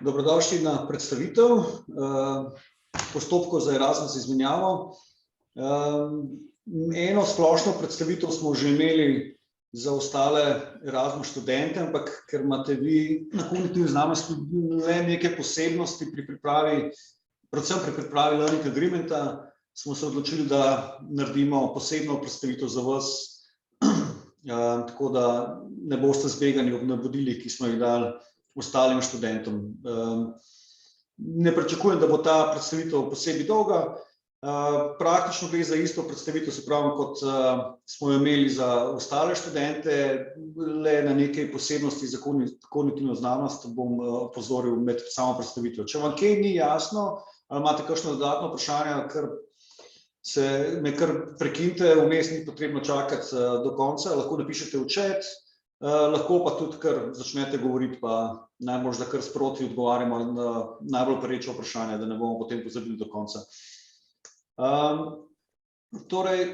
Dobrodošli na predstavitev postopkov za Erasmus izmenjavo. Eno splošno predstavitev smo že imeli za ostale Erasmus študente, ampak ker imate vi na kognitivni znanosti le neke posebnosti pri pripravi, predvsem pri pripravi learning agreementa, smo se odločili, da naredimo posebno predstavitev za vas, tako da ne boste zbegani ob navodilih, ki smo jih dali ostalim študentom. Ne pričakujem, da bo ta predstavitev posebej dolga. Praktično gre za isto predstavitev, se pravi, kot smo jo imeli za ostale študente, le na nekaj posebnosti za kognitivno znanost bom opozoril med samo predstavitev. Če vam kaj ni jasno, ali imate kakšno dodatno vprašanje, me kar prekinite, vmes ni potrebno čakati do konca, lahko napišete v chat. Lahko pa tudi kar začnete govoriti, pa najbolj, da kar sproti odgovarjamo na najbolj pereča vprašanja, da ne bomo potem pozabili do konca. Torej,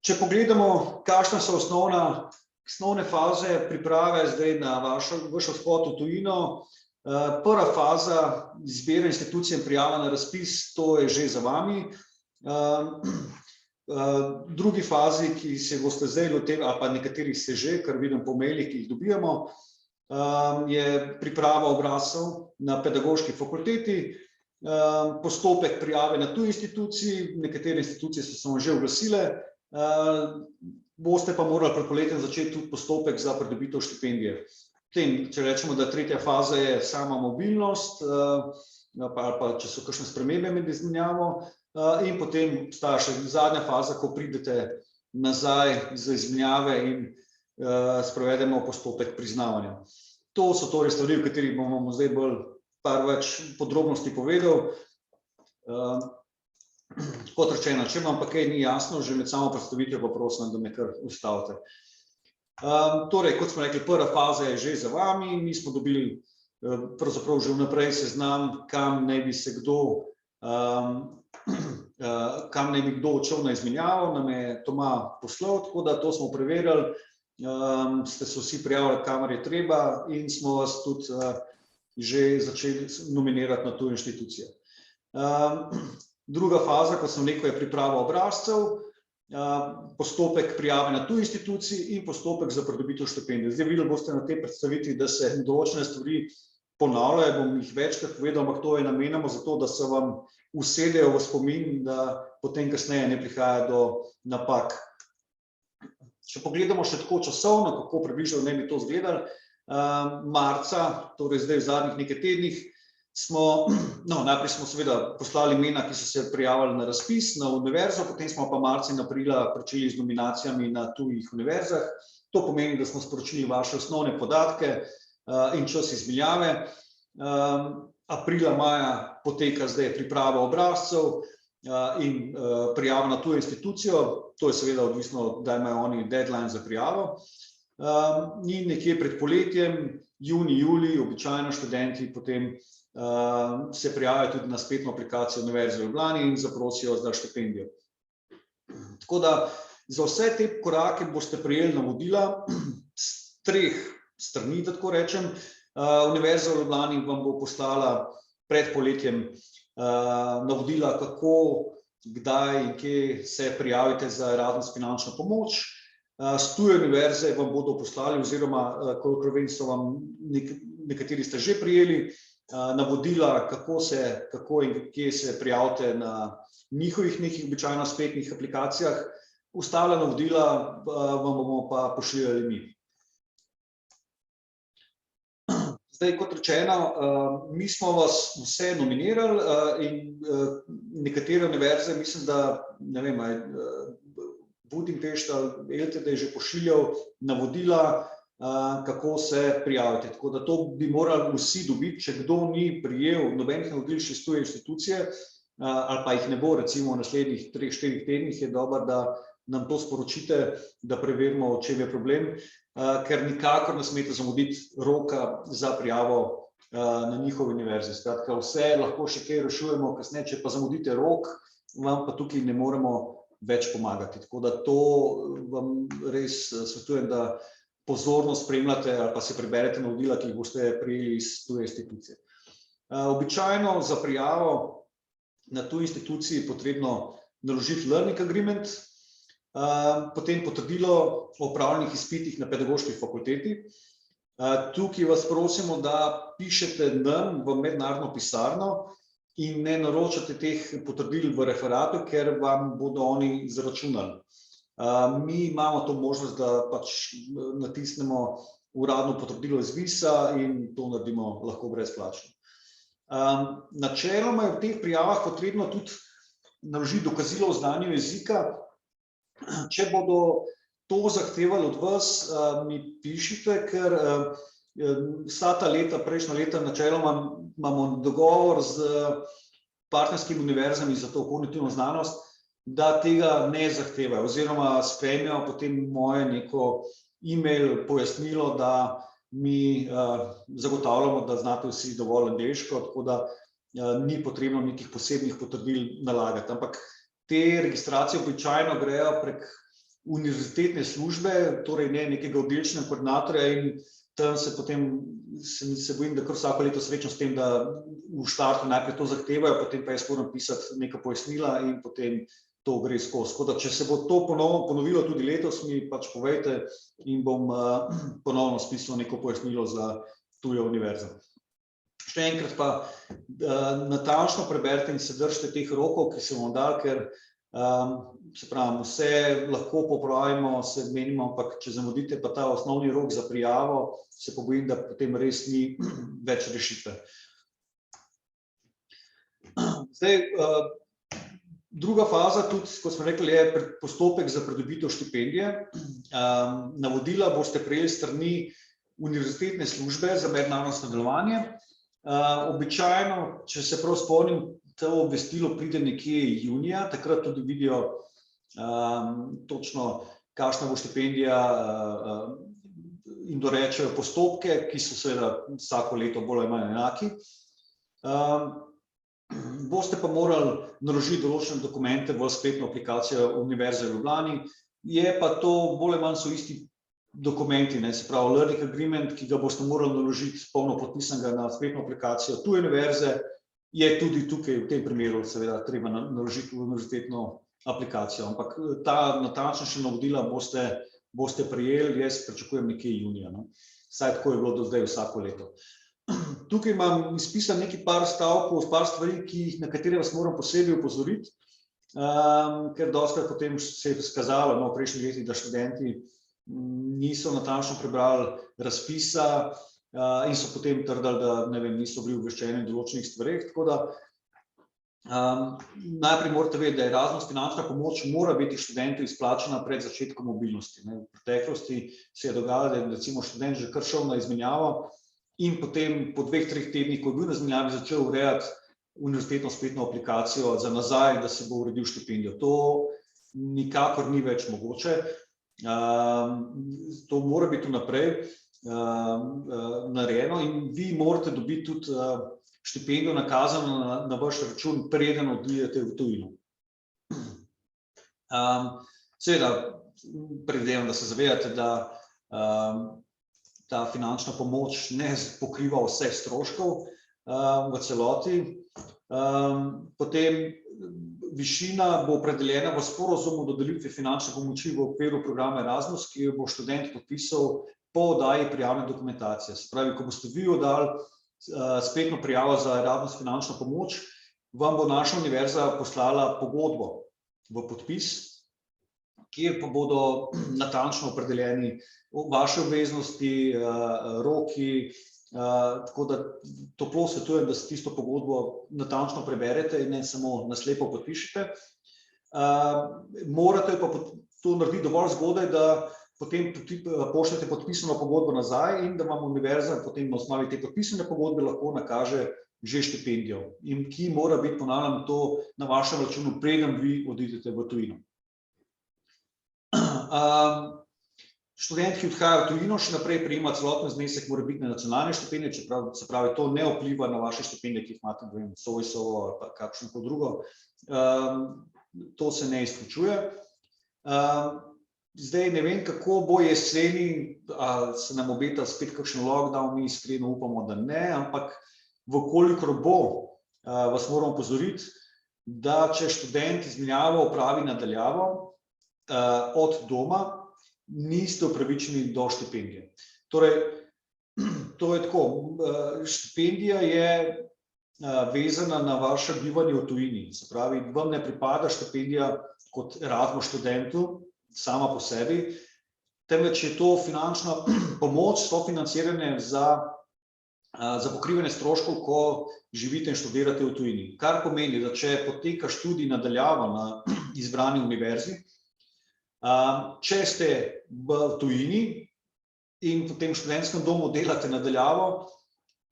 če pogledamo, kakšne so osnovne faze priprave zdaj na vaš odhod v tujino. Prva faza izbire institucije in prijava na razpis, to je že za vami. Drugi fazi, ki se boste zdaj lotili, ali pa nekaterih se že, kar vidim po mailih, ki jih dobijamo, je priprava obrazcev na pedagoški fakulteti, postopek prijave na tuji instituciji, nekatere institucije so se vam že oglasile, boste pa morali pred poletjem začeti tudi postopek za pridobitev štipendije. Potem, če rečemo, da tretja faza je sama mobilnost, ali pa če so kakšne spremembe med izmenjavo, in potem obstaja še zadnja faza, ko pridete nazaj za izmenjave in sprovedemo postopek priznavanja. To so torej stvari, o katerih bomo zdaj bolj par več podrobnosti povedal. Kot rečeno, če vam pa kaj ni jasno, že med samo predstavitvijo pa prosim, da me kar ustavite. Torej, kot smo rekli, prva faza je že za vami, mi smo dobili pravzaprav že vnaprej seznam, kam naj bi kdo odšel na izmenjavo, nam je Toma poslal, tako da to smo preverjali, ste se vsi prijavili, kamor je treba, in smo vas tudi že začeli nominirati na tuje inštitucije. Druga faza, kot sem rekel, je priprava obrazcev, postopek prijave na tuji instituciji in postopek za pridobitev štipendije. Zdaj videli boste na tej predstavitvi, da se določene stvari ponavljajo, bom jih večkrat povedal, ampak to je namenoma zato, da se vam usedejo v spomin, da potem kasneje ne prihaja do napak. Če pogledamo še tako časovno, kako približno naj bi to izgledalo, marca, torej zdaj v zadnjih nekaj tednih, najprej smo seveda poslali imena, ki so se prijavili na razpis na univerzo, potem smo pa marca in aprila pričeli z nominacijami na tujih univerzah. To pomeni, da smo sporočili vaše osnovne podatke in čas izmenjave. Aprila, maja poteka zdaj priprava obrazcev in prijava na tujo institucijo. To je seveda odvisno, da imajo oni deadline za prijavo. In nekje pred poletjem, junij, julij, običajno študenti potem se prijavijo tudi na spletno aplikacijo Univerze v Ljubljani in zaprosijo za štipendijo. Tako da za vse te korake boste prejeli navodila s 3 strani, da tako rečem. Univerza v Ljubljani vam bo poslala pred poletjem navodila, kako, kdaj in kje se prijavite za Erasmus finančno pomoč. S tuje univerze vam bodo poslali, oziroma kolikor vem, so vam nekateri ste že prijeli navodila, kako in kje se prijavite na njihovih nekih običajno spletnih aplikacijah. Ostala navodila vam bomo pa pošiljali mi. Zdaj, kot rečeno, mi smo vas vse nominirali in nekatere univerze, mislim, da, ne vem, Budimpešta, LTD je že pošiljal navodila, kako se prijaviti. Tako da to bi morali vsi dobiti, če kdo ni prijel nobenih navodil še iz tuje institucije, ali pa jih ne bo, recimo v naslednjih 3-4 tednih, je dobro, da nam to sporočite, da preverimo, v čem je problem, ker nikakor ne smete zamuditi roka za prijavo na njihovi univerzi. Skratka, vse lahko še kaj rešujemo kasneje, če pa zamudite rok, vam pa tukaj ne moremo več pomagati. Tako da to vam res svetujem, da pozorno spremljate ali pa si preberete navodila, ki jih boste prejeli iz tuje institucije. Običajno za prijavo na tuji instituciji je potrebno naložiti learning agreement, potem potrdilo o opravljenih izpitih na pedagoški fakulteti. Tukaj vas prosimo, da pišete nam v mednarodno pisarno in ne naročate teh potrdil v referatu, ker vam bodo oni zaračunali. Mi imamo to možnost, da pač natisnemo uradno potrdilo iz VIS-a in to naredimo lahko brezplačno. Načeloma je v teh prijavah potrebno tudi naložiti dokazilo o znanju jezika. Če bodo to zahtevali od vas, mi pišite, ker vsa ta leta, prejšnja leta, načeloma imamo dogovor z partnerskimi univerzami za to kognitivno znanost, da tega ne zahtevajo oziroma sprejmejo potem moje neko e-mail pojasnilo, da mi zagotavljamo, da znate vsi dovolj angleško, tako da ni potrebno nekih posebnih potrdil nalagati. Ampak te registracije običajno grejo prek univerzitetne službe, torej ne nekega oddelčnega koordinatorja in tam se potem, se bojim, da kar vsako leto srečam s tem, da v štartu najprej to zahtevajo, potem pa jaz moram pisati neka pojasnila in potem to gre skozi. Tako da, če se bo to ponovilo tudi letos, mi pač povejte in bom ponovno spisal neko pojasnilo za tujo univerzo. Še enkrat pa natančno preberite in se držite teh rokov, ki se vam dali, ker se pravi, vse lahko popravimo, se menimo, ampak če zamudite pa ta osnovni rok za prijavo, se pobojim, da potem res ni več rešitve. Zdaj, druga faza, tudi, kot smo rekli, je postopek za pridobitev štipendije. Navodila boste prejeli strani univerzitetne službe za mednarodno sodelovanje. Običajno, če se prav spomnim, to obvestilo pride nekje junija, takrat tudi vidijo točno, kakšna bo štipendija in dorečejo postopke, ki so seveda vsako leto bolj ali manj enaki. Boste pa morali naložiti določene dokumente v spletno aplikacijo Univerze v Ljubljani, je pa to bolj ali manj so isti dokumenti, se pravi learning agreement, ki ga boste morali naložiti polno podpisanega na spletno aplikacijo tuje univerze, je tudi tukaj v tem primeru seveda treba naložiti v univerzitetno aplikacijo, ampak ta natančnejša navodila boste prejeli, jaz pričakujem nekje junija, vsaj tako je bilo do zdaj vsako leto. Tukaj imam izpisan nekaj par stavkov, par stvari, na katere vas moram posebej opozoriti, ker dostikrat potem se je skazalo v prejšnjih letih, da študenti niso natančno prebrali razpisa in so potem trdili, da ne vem, niso bili obveščeni o določenih stvareh, tako da najprej morate vedeti, da Erasmus finančna pomoč mora biti študentu izplačana pred začetkom mobilnosti. V preteklosti se je dogajalo, da je recimo študent že kar šel na izmenjavo in potem po 2-3 tednih, ko je bil na izmenjavi, začel urejati univerzitetno spletno aplikacijo za nazaj, da se bo uredil štipendijo. To nikakor ni več mogoče. To mora biti vnaprej narejeno in vi morate dobiti tudi štipendijo nakazano na vaš račun, preden odidete v tujino. Seveda, predvidevam, da se zavedate, da ta finančna pomoč ne pokriva vseh stroškov v celoti. Potem višina bo opredeljena v sporazumu o dodelitvi finančne pomoči v okviru programa Erasmus, ki jo bo študent podpisal po oddaji prijavne dokumentacije. Se pravi, ko boste vi oddali spletno prijavo za Erasmus finančno pomoč, vam bo naša univerza poslala pogodbo v podpis, kjer pa bodo natančno opredeljeni vaše obveznosti, roki, tako da toplo svetujem, da se tisto pogodbo natančno preberete in ne samo naslepo podpišete. Morate pa to narediti dovolj zgodaj, da potem pošljete podpisano pogodbo nazaj in da vam univerza potem na osnovi te podpisane pogodbe lahko nakaže že štipendijo, in ki mora biti, ponavljam, to na vašem računu, preden vi odidete v tujino. Študent, ki odhaja v tujino, še naprej prejema celoten znesek morebitne nacionalne štipendije, se pravi, to ne vpliva na vaše štipendije, ki jih imate, ne vem, Zoisovo ali pa kakšno drugo. To se ne izključuje. Zdaj ne vem, kako bo jeseni, se nam obeta spet kakšen lockdown, mi iskreno upamo, da ne, ampak vkolikor bo, vas moram opozoriti, da če študent izmenjavo opravi nadaljavo od doma, niste upravičeni do štipendije. Torej, to je tako, štipendija je vezana na vaše bivanje v tujini, se pravi, vam ne pripada štipendija kot Erasmus študentu, sama po sebi, temveč je to finančna pomoč, sofinanciranje za pokrivanje stroškov, ko živite in študirate v tujini. Kar pomeni, da če poteka študij nadaljavo na izbrani univerzi, če ste v tujini in v tem študentskem domu delate nadaljavo,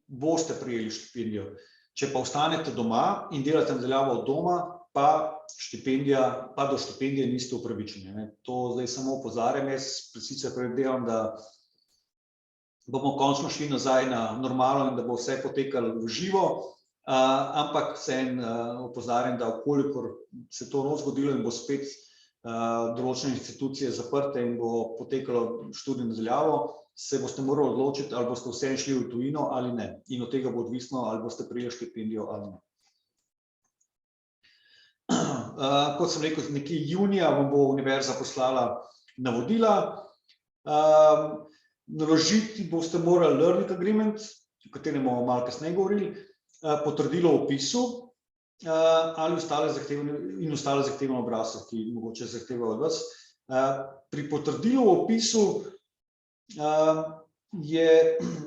boste prejeli štipendijo. Če pa ostanete doma in delate nadaljavo od doma, pa do štipendije niste upravičeni. To zdaj samo opozarjam, jaz sicer predvidevam, da bomo končno šli nazaj na normalno in da bo vse potekalo v živo, ampak vseeno opozarjam, da vkolikor se to ne zgodilo in bo spet določene institucije zaprte in bo potekalo študij nadaljavo, se boste morali odločiti, ali boste vseeno šli v tujino ali ne. In od tega bo odvisno, ali boste prejeli štipendijo ali ne. Kot sem rekel, nekje junija vam bo univerza poslala navodila. Naložiti boste morali learning agreement, o katerem bomo malo kasneje govorili, potrdilo o vpisu ali ostale zahtevne obrazce, ki mogoče zahtevajo od vas. Pri potrdilu o vpisu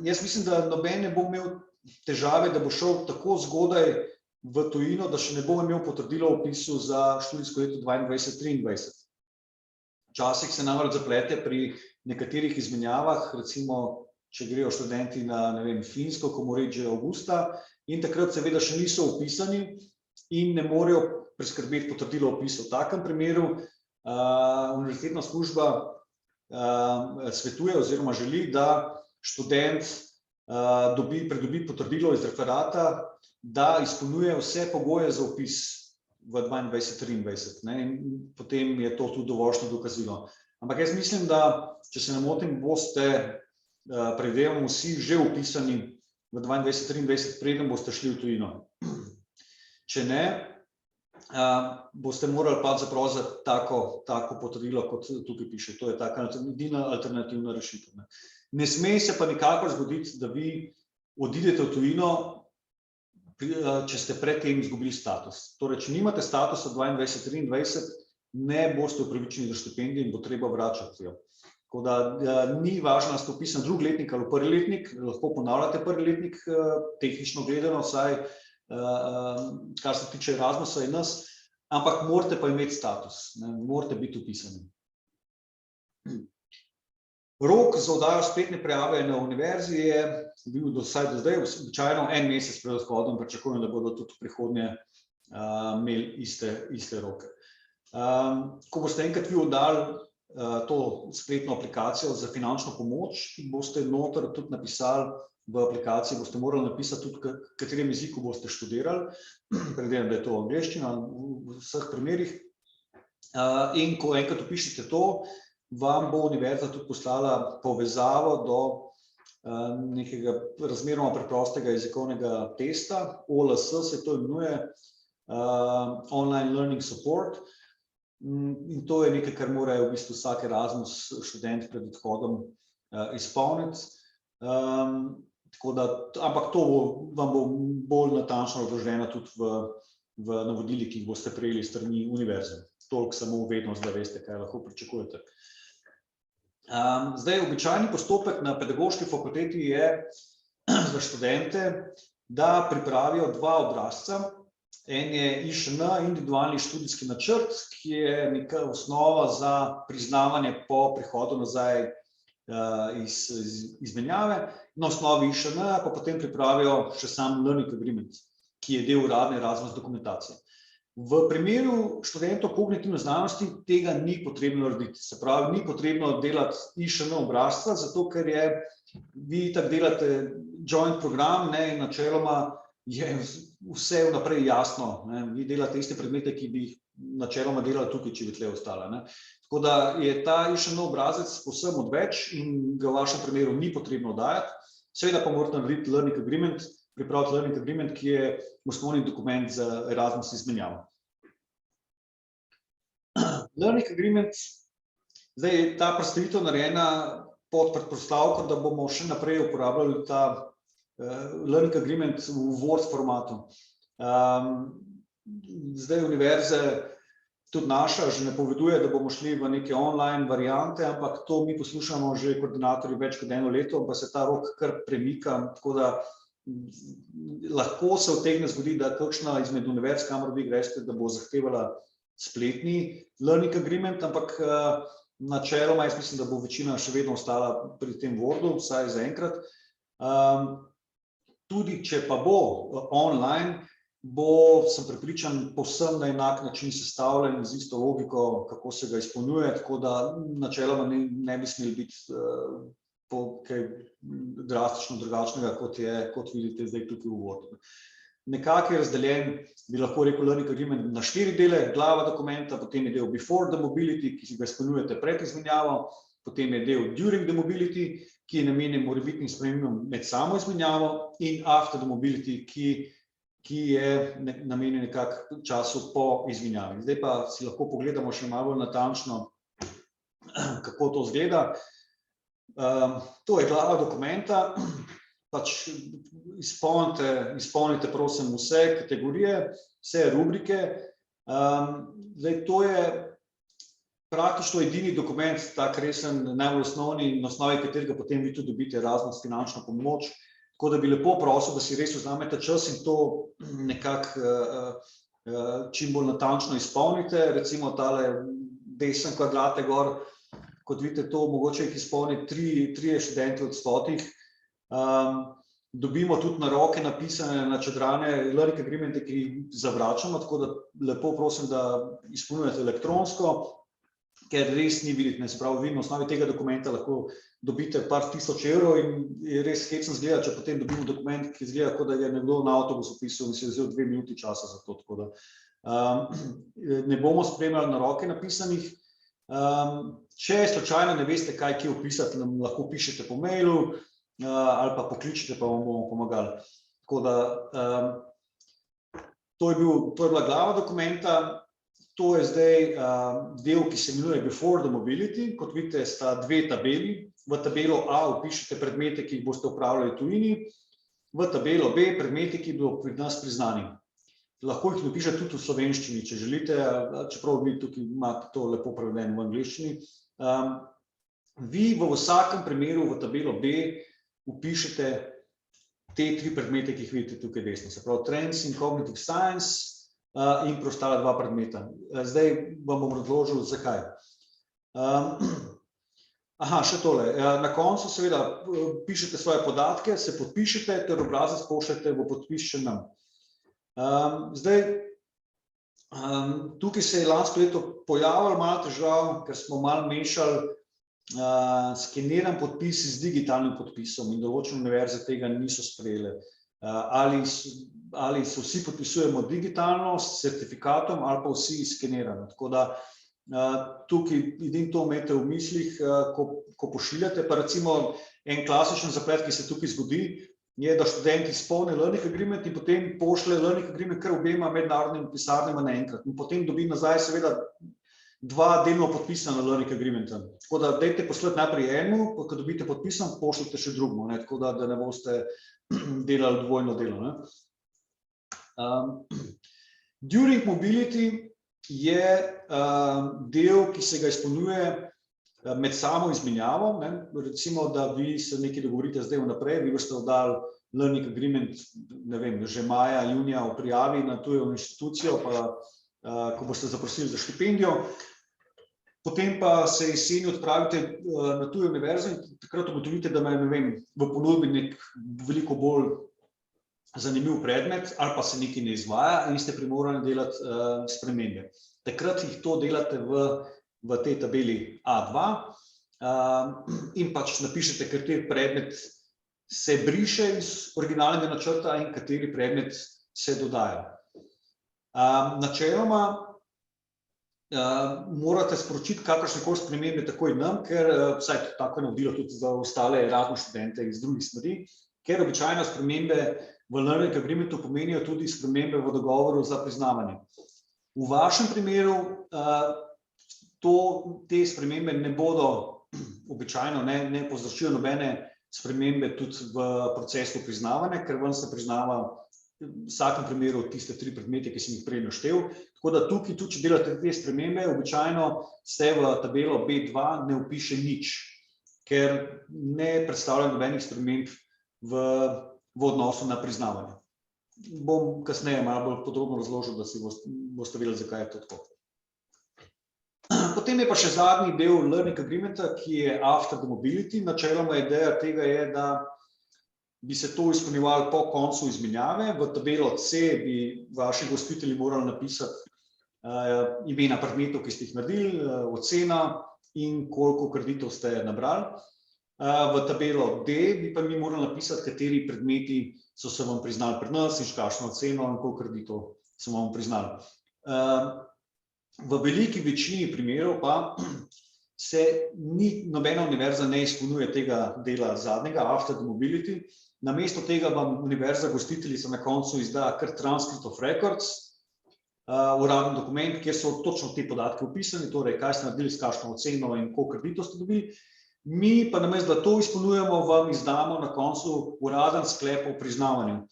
jaz mislim, da noben ne bo imel težave, da bo šel tako zgodaj v tujino, da še ne bo imel potrdilo o vpisu za študijsko leto 22-23. Včasih se namreč zaplete pri nekaterih izmenjavah, recimo, če grejo študenti na, ne vem, Finsko, ko morajo iti že avgusta, in takrat seveda še niso vpisani in ne morejo priskrbeti potrdilo o vpisu. V takem primeru univerzitetna služba svetuje oziroma želi, da študent pridobi potrdilo iz referata, da izpolnjuje vse pogoje za vpis v 22-23. In potem je to tudi dovoljšno dokazilo. Ampak jaz mislim, da, če se ne motim, boste, predvidevam, vsi že vpisani v 22-23, preden boste šli v tujino. Če ne, boste morali pa zaprositi tako potrdilo, kot tukaj piše. To je taka edina alternativna rešitev. Ne sme se pa nikakor zgoditi, da vi odidete v tujino, če ste predtem izgubili status. Torej, če nimate statusa 22-23, ne boste upravičeni do štipendije in bo treba vračati jo. Tako da ni važno, da ste vpisani drugi letnik ali prvi letnik, lahko ponavljate prvi letnik, tehnično gledano, vsaj kar se tiče Erasmusa in nas, ampak morate pa imeti status, morate biti vpisani. Rok za oddajo spletne prijave na univerzi je bil vsaj do zdaj, običajno en mesec pred odhodom, pričakujem, da bodo tudi v prihodnje imeli iste roke. Ko boste enkrat vi oddali to spletno aplikacijo za finančno pomoč, boste noter tudi napisali v aplikaciji, boste morali napisati tudi, v katerem jeziku boste študirali, predvidevam, da je to angleščina v vseh primerih. In ko enkrat vpišete to, vam bo univerza tudi poslala povezavo do nekega razmeroma preprostega jezikovnega testa, OLS se to imenuje, Online Learning Support, in to je nekaj, kar mora v bistvu vsak Erasmus študent pred odhodom izpolniti. Ampak to vam bo bolj natančno razloženo tudi v navodilih, ki jih boste prejeli s strani univerze. Toliko samo vednost, da veste, kaj lahko pričakujete. Zdaj, običajni postopek na pedagoški fakulteti je za študente, da pripravijo dva obrazca. En je IŠN, individualni študijski načrt, ki je neka osnova za priznavanje po prihodu nazaj iz izmenjave. Na osnovi IŠN pa potem pripravijo še sam learning agreement, ki je del uradne Erasmus dokumentacije. V primeru študentov kognitivne znanosti tega ni potrebno narediti. Se pravi, ni potrebno delati IŠN obrazca, zato ker vi tako delate joint program in načeloma je vse vnaprej jasno. Vi delate iste predmete, ki bi jih načeloma delali tukaj, če bi tle ostala. Tako da je ta išen obrazec povsem odveč in ga v vašem primeru ni potrebno dajati. Seveda pa morate narediti learning agreement, pripraviti learning agreement, ki je osnovni dokument za Erasmus izmenjavo. Learning agreement, zdaj je ta predstavitev narejena pod predpostavko, da bomo še naprej uporabljali ta learning agreement v Word formatu. Zdaj univerze, tudi naša, že napoveduje, da bomo šli v neke online variante, ampak to mi poslušamo že koordinatorji več kot 1 leto, pa se ta rok kar premika, tako da lahko se utegne zgodi, da kakšna izmed univerz, kamor vi greste, da bo zahtevala spletni learning agreement, ampak načeloma jaz mislim, da bo večina še vedno ostala pri tem Wordu, vsaj zaenkrat. Tudi če pa bo online, sem prepričan, povsem na enak način sestavljen z isto logiko, kako se ga izpolnjuje, tako da načeloma ne bi smeli biti kaj drastično drugačnega, kot vidite zdaj tukaj v Wordu. Nekako je razdeljen, bi lahko rekel, learning agreement na 4 dele, glava dokumenta, potem je del before the mobility, ki ga izpolnjujete pred izmenjavo, potem je del during the mobility, ki je namenjen morebitnim spremembam med samo izmenjavo, in after the mobility, ki je namenjen nekako času po izmenjavi. Zdaj pa si lahko pogledamo še malo natančno, kako to izgleda. To je glava dokumenta. Pač izpolnite prosim vse kategorije, vse rubrike. Zdaj, to je praktično edini dokument, tak resen, najbolj osnovni, na osnovi katerega potem vi tudi dobite Erasmus finančno pomoč. Tako da bi lepo prosil, da si res vzamete čas in to nekako čim bolj natančno izpolnite. Recimo tale desen kvadrat gor, kot vidite, to mogoče jih izpolni 3 študenti od 100. Dobimo tudi na roke napisane, načrtane learning agreemente, ki jih zavračamo, tako da lepo prosim, da izpolnjujete elektronsko, ker res ni videti, se pravi, vi na osnovi tega dokumenta lahko dobite par tisoč evrov in je res hecno zgleda, če potem dobimo dokument, ki izgleda, kot da je nekdo na avtobus opisal in si je vzel 2 minuti časa za to, tako da ne bomo spremljali na roke napisanih. Če slučajno ne veste, kaj kje opisati, nam lahko pišete po mailu, ali pa pokličite, pa vam bomo pomagali. Tako da, to je bila glava dokumenta, to je zdaj del, ki se imenuje Before the Mobility. Kot vidite, sta 2 tabeli. V tabelo A vpišete predmete, ki jih boste opravljali v tujini, v tabelo B predmete, ki bodo pri nas priznani. Lahko jih napišete tudi v slovenščini, če želite, čeprav vi tukaj imate to lepo prevedeno v angleščini. Vi v vsakem primeru v tabelo B vpišete te 3 predmete, ki jih vidite tukaj desno, se pravi Trends in Cognitive Science in preostala 2 predmeta. Zdaj vam bom razložil, zakaj. Še tole. Na koncu seveda pišete svoje podatke, se podpišete, ter obrazec pošljete v podpis še nam. Zdaj, tukaj se je lansko leto pojavilo malo težav, ker smo malo mešali skeniran podpis z digitalnim podpisom in določene univerze tega niso sprejele. Ali se vsi podpisujemo digitalno s certifikatom ali pa vsi skenirano. Tako da tukaj edino to imejte v mislih, ko pošiljate. Pa recimo en klasičen zaplet, ki se tukaj zgodi, je, da študent izpolni learning agreement in potem pošlje learning agreement kar obema mednarodnima pisarnama naenkrat. In potem dobi nazaj seveda 2 delno podpisana learning agreementa. Tako da dajte poslati najprej enemu, ko dobite podpisan, pošljete še drugemu, tako da ne boste delali dvojno delo. During mobility je del, ki se ga izpolnjuje med samo izmenjavo. Recimo, da vi se nekaj dogovorite zdaj vnaprej, vi boste oddali learning agreement, ne vem, že maja, junija v prijavi na tujo inštitucijo, pa ko boste zaprosili za štipendijo, potem pa se jeseni odpravite na tujo univerzo in takrat ugotovite, da ima, ne vem, v ponudbi nek veliko bolj zanimiv predmet ali pa se nekaj ne izvaja in ste primorani delati spremembe. Takrat jih to delate v tej tabeli A2 in pač napišete, kateri predmet se briše iz originalnega načrta in kateri predmet se dodaja. Načeloma morate sporočiti kakršnekoli spremembe takoj nam, ker vsaj tako navodilo tudi za ostale Erasmus študente iz drugih smeri, ker običajno spremembe v Learning Agreementu pomenijo tudi spremembe v dogovoru za priznavanje. V vašem primeru te spremembe ne bodo običajno, ne povzročijo nobene spremembe tudi v procesu priznavanja, ker vam se priznava v vsakem primeru tiste 3 predmete, ki sem jih prej naštel. Tako da tukaj, tudi če delate te spremembe, običajno se v tabelo B2 ne vpiše nič, ker ne predstavlja nobenih sprememb v odnosu na priznavanje. Bom kasneje malo bolj podrobno razložil, da si boste vedeli, zakaj je to tako. Potem je pa še zadnji del Learning Agreementa, ki je After the Mobility. Načeloma ideja tega je, da bi se to izpolnjevalo po koncu izmenjave. V tabelo C bi vaši gostitelji morali napisati imena predmetov, ki ste jih naredili, ocena in koliko kreditov ste nabrali. V tabelo D bi pa mi morali napisati, kateri predmeti so se vam priznali pri nas in kakšno oceno in koliko kreditov so vam priznali. V veliki večini primerov pa se nobena univerza ne izpolnjuje tega dela zadnjega, After the Mobility. Namesto tega vam univerza gostiteljica na koncu izda kar Transcript of Records, uradni dokument, kjer so točno te podatke opisani, torej kaj ste naredili, s kakšno oceno in koliko kreditov ste dobili. Mi pa namesto, da to izpolnjujemo, vam izdamo na koncu uraden sklep o priznavanju,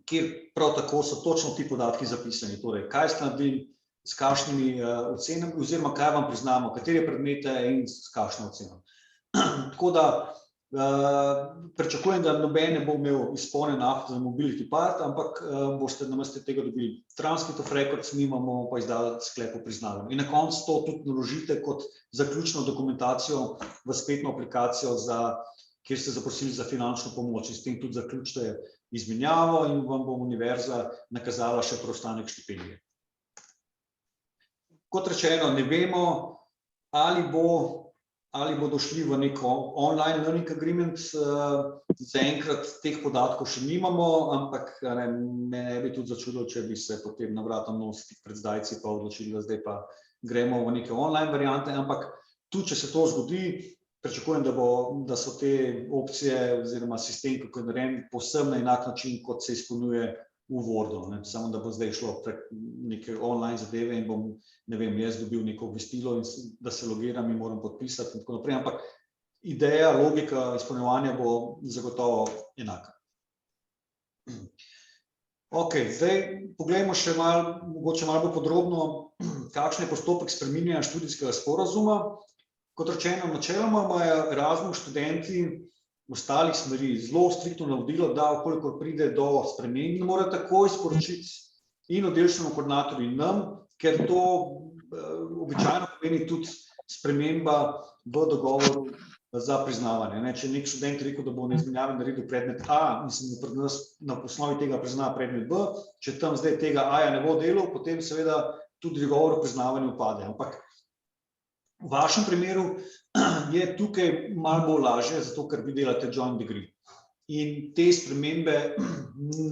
kjer prav tako so točno ti podatki zapisani, torej kaj ste naredili, s kakšnimi ocenami, oziroma kaj vam priznamo, katere predmete in s kakšno oceno. Tako da pričakujem, da noben ne bo imel izpolnjen After the Mobility part, ampak boste namesto tega dobili Transcript of Records, mi imamo pa izdali sklep o priznavanju. In na koncu to tudi naložite kot zaključno dokumentacijo v spletno aplikacijo, kjer ste zaprosili za finančno pomoč, in s tem tudi zaključite izmenjavo in vam bo univerza nakazala še preostanek štipendije. Kot rečeno, ne vemo, ali bodo šli v neko online learning agreement, zaenkrat teh podatkov še nimamo, ampak me ne bi tudi začudilo, če bi se potem na vrata nos pred zdajci pa odločili, da zdaj pa gremo v neke online variante, ampak tudi, če se to zgodi, pričakujem, da so te opcije oziroma sistem, kako je narejen, povsem na enak način, kot se izpolnjuje v Wordu, samo da bo zdaj šlo prek neke online zadeve in bom, ne vem, jaz dobil neko obvestilo in da se logiram in moram podpisati in tako naprej, ampak ideja, logika izpolnjevanja bo zagotovo enaka. Ok, zdaj poglejmo še mogoče malo bolj podrobno, kakšen je postopek spreminjanja študijskega sporazuma. Kot rečeno, načeloma imajo Erasmus študenti ostalih smeri zelo striktno navodilo, da vkolikor pride do sprememb, mora takoj sporočiti in oddelčnemu koordinatorju in nam, ker to običajno pomeni tudi sprememba v dogovoru za priznavanje. Če nek študent rekel, da bo na izmenjavi naredil predmet A in se mu pred nas na osnovi tega prizna predmet B, če tam zdaj tega A-ja ne bo delal, potem seveda tudi dogovor o priznavanju pade. Ampak v vašem primeru je tukaj malo bolj lažje, zato ker vi delate joint degree. In te spremembe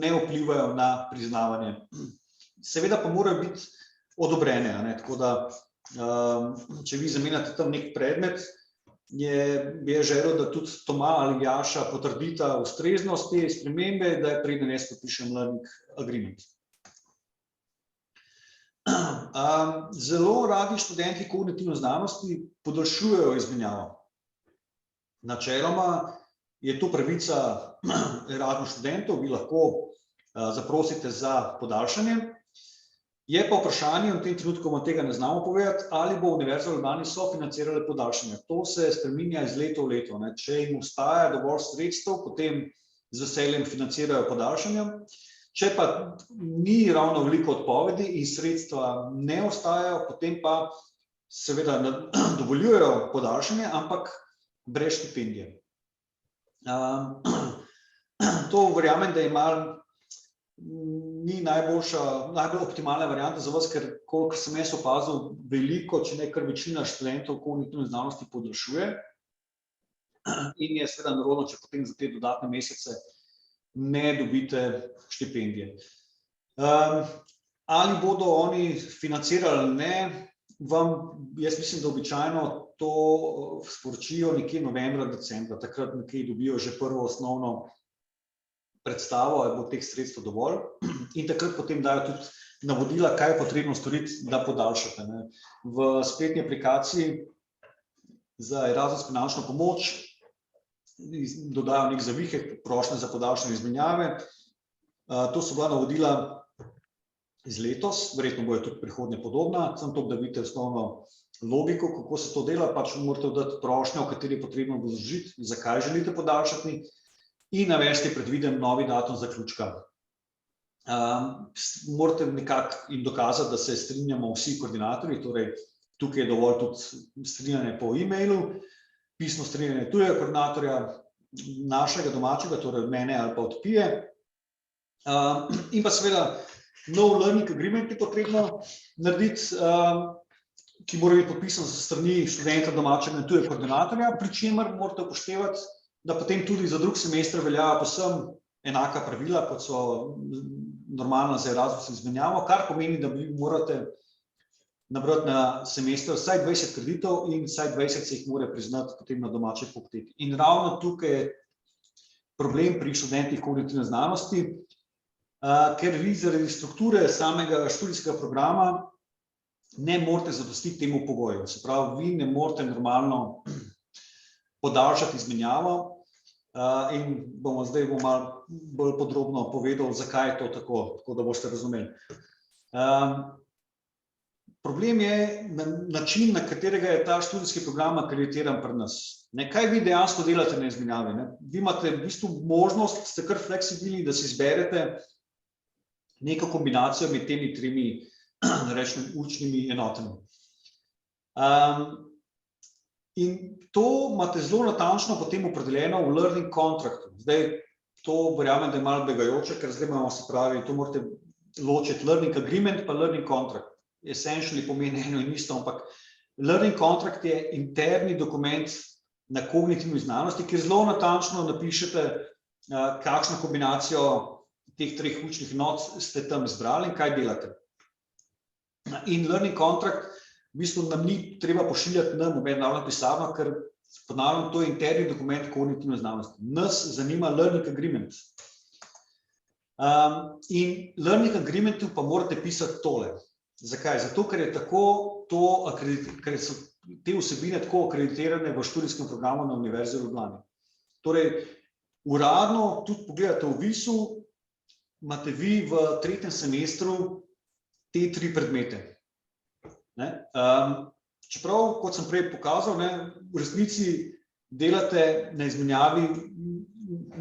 ne vplivajo na priznavanje. Seveda pa morajo biti odobrene, tako da, če vi zamenjate tam nek predmet, bi je želel, da tudi Toma ali Jaša potrdita ustreznost te spremembe, da je preden jaz podpišem learning agreement. Zelo radi študenti kognitivne znanosti podaljšujejo izmenjavo. Načeloma je to pravica Erasmus študentov, vi lahko zaprosite za podaljšanje. Je pa vprašanje, v tem trenutku vam tega ne znamo povedati, ali bo Univerza v Ljubljani sofinancirala podaljšanje. To se spreminja iz leta v leto. Če jim ostaja dovolj sredstev, potem z veseljem financirajo podaljšanje. Če pa ni ravno veliko odpovedi in sredstva ne ostajajo, potem pa seveda dovoljujejo podaljšanje, ampak brez štipendije. To verjamem, da je malo ni najbolj optimalna varianta za vas, ker kolikor sem jaz opazil, veliko, če ne kar večina študentov kognitivne znanosti podaljšuje. in je seveda nerodno, če potem za te dodatne mesece ne dobite štipendije. Ali bodo oni financirali ali ne, jaz mislim, da običajno to sporočijo nekje novembra, decembra, takrat nekje dobijo že prvo osnovno predstavo, ali bo teh sredstev dovolj, in takrat potem dajo tudi navodila, kaj je potrebno storiti, da podaljšate. V spletni aplikaciji za Erasmus finančno pomoč dodajo nek zavihek, prošnje za podaljšanje izmenjave. To so bila navodila iz letos, verjetno bojo tudi prihodnje podobna, samo to, da vidite osnovno logiko, kako se to dela, pač morate dati prošnjo, v kateri je potrebno obrazložiti, zakaj želite podaljšati, in navesti predviden novi datum zaključka. Morate nekako jim dokazati, da se strinjamo vsi koordinatorji, torej tukaj je dovolj tudi strinjanje po e-mailu, pisno strinjanje tujega koordinatorja, našega domačega, torej od mene ali pa od Pije. In pa seveda nov learning agreement je potrebno narediti, ki mora biti podpisan s strani študenta domačega in tujega koordinatorja, pri čemer morate upoštevati, da potem tudi za drug semester veljajo povsem enaka pravila, kot so normalna za Erasmus izmenjavo, kar pomeni, da vi morate nabrati na semester vsaj 20 kreditov in vsaj 20 se jih mora priznati potem na domači fakulteti. In ravno tukaj je problem pri študentih kognitivne znanosti, ker vi zaradi strukture samega študijskega programa ne morete zadostiti temu pogoju. Se pravi, vi ne morete normalno podaljšati izmenjavo, in zdaj bom malo bolj podrobno povedal, zakaj je to tako, tako da boste razumeli. Problem je način, na katerega je ta študijski program akreditiran pri nas. Kaj vi dejansko delate na izmenjavi? Vi imate v bistvu možnost, ste kar fleksibilni, da si izberete neko kombinacijo med temi tremi, rečem, učnimi enotami. In to imate zelo natančno potem opredeljeno v learning contractu. Zdaj, to verjamem, da je malo begajoče, ker zdaj imamo, se pravi, to morate ločiti learning agreement pa learning contract. Essentially pomeni eno in isto, ampak learning contract je interni dokument na kognitivni znanosti, kjer zelo natančno napišete, kakšno kombinacijo teh treh učnih enot ste tam izbrali in kaj delate. In learning contract v bistvu nam ni treba pošiljati nam v mednarodno pisarno, ker ponavljam, to je interni dokument kognitivne znanosti. Nas zanima learning agreement. In learning agreementu pa morate pisati tole. Zakaj? Zato, ker je tako ker so te vsebine tako akreditirane v študijskem programu na Univerzi v Ljubljani. Torej, uradno, tudi pogledate v VIS-u, imate vi v 3. semestru te 3 predmete. Čeprav, kot sem prej pokazal, v resnici delate na izmenjavi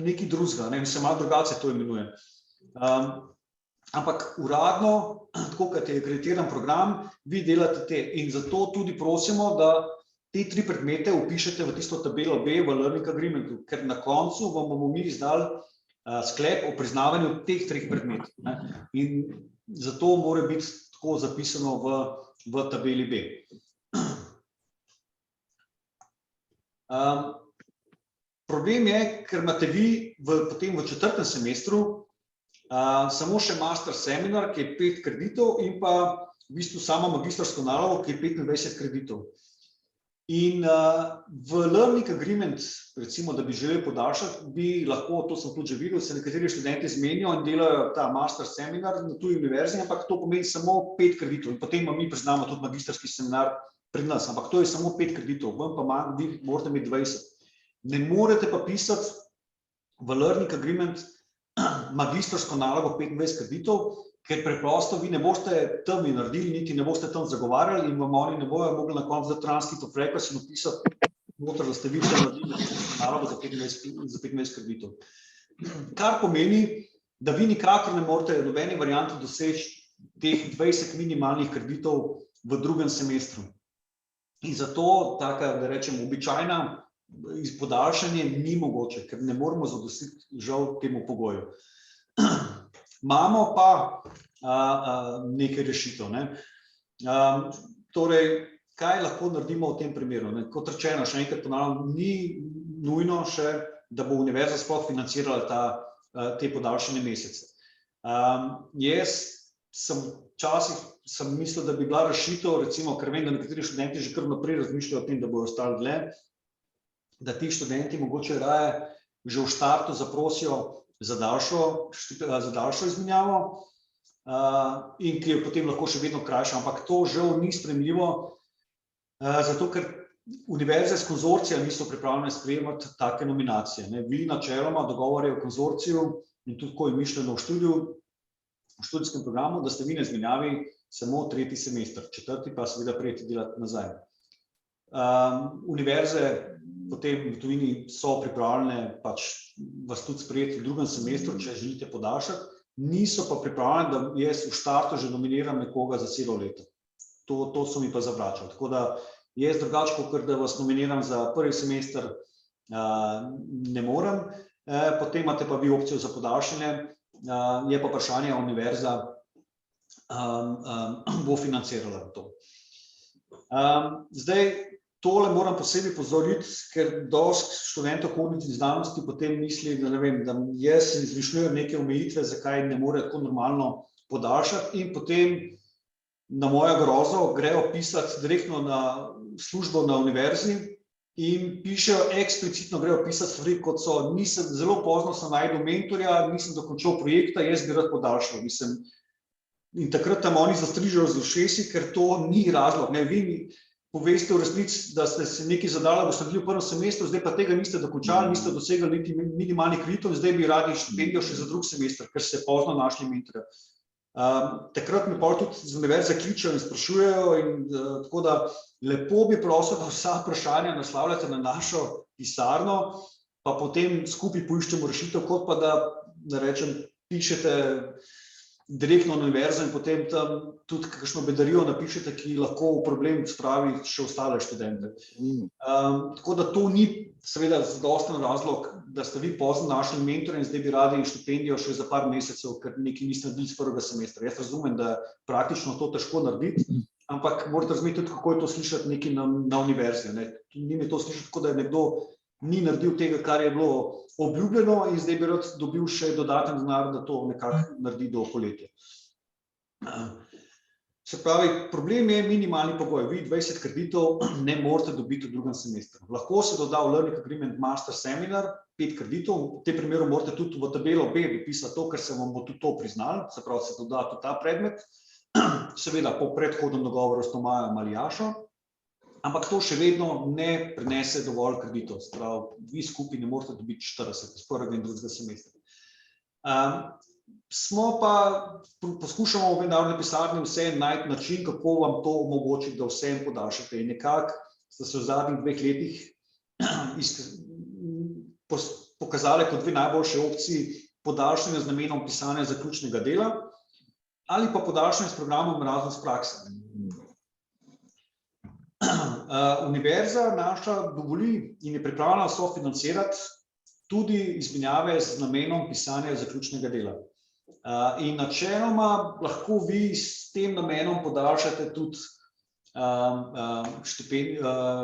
nekaj drugega, se malo drugače to imenuje. Ampak uradno, tako kot je akreditiran program, vi delate te in zato tudi prosimo, da te 3 predmete vpišete v tisto tabelo B v learning agreementu, ker na koncu vam bomo mi izdali sklep o priznavanju teh 3 predmetov. In zato mora biti tako zapisano v tabeli B. Problem je, ker imate vi potem v 4. semestru samo še master seminar, ki je 5 kreditov in pa v bistvu samo magistrsko nalogo, ki je 25 kreditov. In v learning agreement, recimo, da bi želeli podaljšati, bi lahko, to sem tudi že videl, se nekateri študenti zmenijo in delajo ta master seminar na tuji univerzi, ampak to pomeni samo 5 kreditov in potem mi priznamo tudi magistrski seminar pri nas, ampak to je samo 5 kreditov, vam pa vi morate imeti 20. Ne morete pa pisati v learning agreement magistrsko nalogo 25 kreditov, ker preprosto vi ne boste tam naredili, niti ne boste tam zagovarjali in vam oni ne bojo mogli na koncu za transkripт of records in napisati noter, da ste vi tam naredili nalogo za 25 kreditov. Kar pomeni, da vi nikakor ne morete v nobeni varianti doseči teh 20 minimalnih kreditov v 2. semestru. In zato taka, da rečem, običajna podaljšanje ni mogoče, ker ne moremo zadostiti žal temu pogoju. Imamo pa nekaj rešitev. Torej, kaj lahko naredimo v tem primeru? Kot rečeno, še enkrat ponavljam, nujno še, da bo univerza sploh financirala te podaljšane mesece. Jaz sem včasih mislil, da bi bila rešitev, recimo, ker vem, da nekateri študenti že kar naprej razmišljajo o tem, da bodo ostali dlje, da ti študenti mogoče raje že v štartu zaprosijo za daljšo izmenjavo in ki jo potem lahko še vedno krajša, ampak to žal ni sprejemljivo, zato ker univerze s konzorcija niso pripravljene sprejemati take nominacije. Vi načeloma dogovor je v konzorciju in tudi ko je mišljeno v študijskem programu, da ste vi na izmenjavi samo 3. semester, 4. pa seveda prijeti delati nazaj. Univerze potem v tujini so pripravljene pač vas tudi sprejeti v 2. semestru, če želite podaljšati, niso pa pripravljene, da jaz v štartu že nominiram nekoga za celo leto. To so mi pa zavračali. Tako da jaz drugače, kot da vas nominiram za 1. semester, ne morem, potem imate pa vi opcijo za podaljšanje, je pa vprašanje, univerza bo financirala to. Zdaj, tole moram posebej pozoriti, ker dosti študentov kognitivnih znanosti potem misli, da ne vem, da jaz izmišljujem neke omejitve, zakaj ne more tako normalno podaljšati in potem na mojo grozo grejo pisati direktno na službo na univerzi in pišejo eksplicitno, grejo pisati stvari, kot so, zelo pozno sem našel mentorja, nisem dokončal projekta, jaz bi rad podaljšal. In takrat tam oni zastrižejo z ušesi, ker to ni razlog. Vi mi poveste v resnici, da ste se nekaj zadali, da boste bili v 1. semestru, zdaj pa tega niste dokončali, niste dosegli niti minimalnih kreditov, zdaj bi radi štipendijo še za 2. semester, ker ste pozno našli mentorja. Takrat me pa tudi z univerze kličejo in sprašujejo in tako da lepo bi prosil, da vsa vprašanja naslavljate na našo pisarno, pa potem skupaj poiščemo rešitev, kot pa da rečem, pišete direktno na univerzo in potem tam tudi kakšno bedarijo napišete, ki lahko v problem spravi še ostale študente. Tako da to ni seveda zadosten razlog, da ste vi pozno našli mentorja in zdaj bi radi štipendijo še za par mesecev, ker nekaj niste naredili z 1. semestra. Jaz razumem, da praktično to težko narediti, ampak morate razumeti tudi, kako je to slišati nekaj na univerzi. Ni me to slišati, tako da je nekdo ni naredil tega, kar je bilo obljubljeno in zdaj bi rad dobil še dodaten denar, da to nekako naredi do poletja. Se pravi, problem je minimalni pogoj. Vi 20 kreditov ne morete dobiti v 2. semestru. Lahko se doda v Learning Agreement Master Seminar 5 kreditov, v tem primeru morate tudi v tabelo B dopisati to, ker se vam bo tudi to priznalo, se pravi, se doda tudi ta predmet, seveda po predhodnem dogovoru s Tomajem ali Jašo, ampak to še vedno ne prinese dovolj kreditov, se pravi, vi skupaj ne morete dobiti 40 iz 1. in 2. semestra. Smo pa, poskušamo v mednarodni pisarni vse najti način, kako vam to omogočiti, da vsem podaljšate. In nekako ste se v zadnjih 2 letih pokazali kot 2 najboljše opcije podaljšanja z namenom pisanja zaključnega dela ali pa podaljšanje s programom Erasmus prakse. Univerza naša dovoli in je pripravljena sofinancirati tudi izmenjave z namenom pisanja zaključnega dela. In načeloma lahko vi s tem namenom podaljšate tudi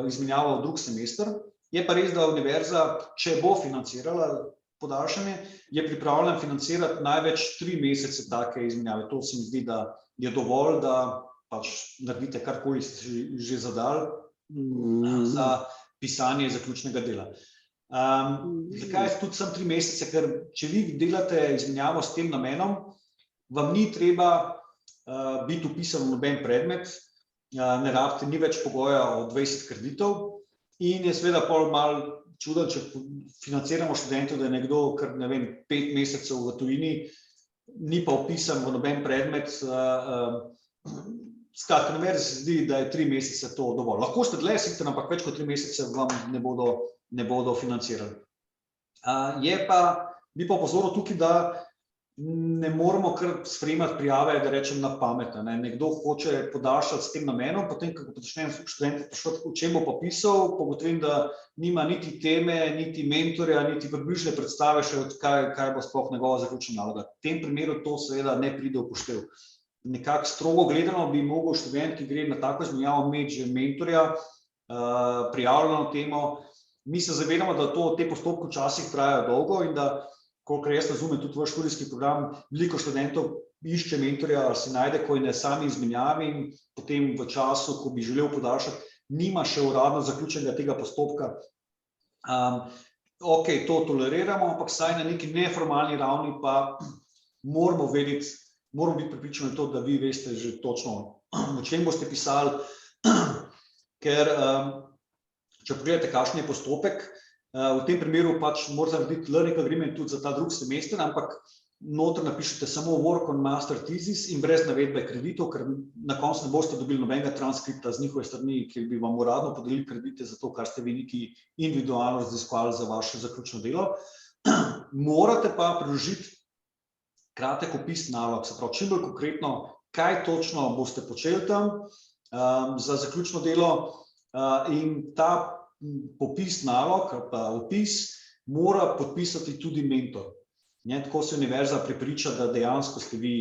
izmenjavo v 2. semester. Je pa res, da univerza, če bo financirala podaljšanje, je pripravljena financirati največ 3 mesece take izmenjave. To se mi zdi, da je dovolj, da pač naredite karkoli ste že zadali za pisanje zaključnega dela. Zakaj tudi sem 3 mesece, ker če vi delate izmenjavo s tem namenom, vam ni treba biti vpisan v noben predmet, ne rabite, ni več pogoja od 20 kreditov in je seveda pol malo čudno, če financiramo študentov, da je nekdo, kar ne vem, 5 mesecev v tujini, ni pa vpisan v noben predmet. Skratka, na univerzi se zdi, da je 3 mesece to dovolj. Lahko ste dlje, ampak več kot 3 mesece vam ne bodo financirali. Bi pa opozoril tukaj, da ne moramo kar sprejemati prijave, da rečem na pamet. Nekdo hoče podaljšati s tem namenom, potem, ko začnem študente spraševati, o čem bo pa pisal, pa ugotovim, da nima niti teme, niti mentorja, niti približne predstave še, kaj bo sploh njegova zaključna naloga. V tem primeru to seveda ne pride v poštev. Nekako strogo gledano bi mogel študent, ki gre na tako izmenjavo, imeti že mentorja, prijavljeno temo, Mi se zavedamo, da te postopke včasih trajajo dolgo in da, kolikor jaz razumem, tudi vaš študijski program, veliko študentov išče mentorja, ali se najde, ko je na sami izmenjavi in potem v času, ko bi želel podaljšati, nima še uradno zaključenega tega postopka. Ok, to toleriramo, ampak saj na neki neformalni ravni pa moramo vedeti, moramo biti pripričani to, da vi veste že točno, o čem boste pisali, ker če pogledate, kakšen je postopek, v tem primeru pač morate narediti learning agreement tudi za ta drugi semester, ampak noter napišete samo work on master thesis in brez navedbe kreditov, ker na koncu ne boste dobili nobenega transkripta z njihove strani, kjer bi vam uradno podelili kredite za to, kar ste vi neki individualno raziskovali za vaše zaključno delo. Morate pa priložiti kratek opis nalog, se pravi, čim bolj konkretno, kaj točno boste počeli tam za zaključno delo in ta popis nalog, pa opis, mora podpisati tudi mentor. Tako se univerza prepriča, da dejansko ste vi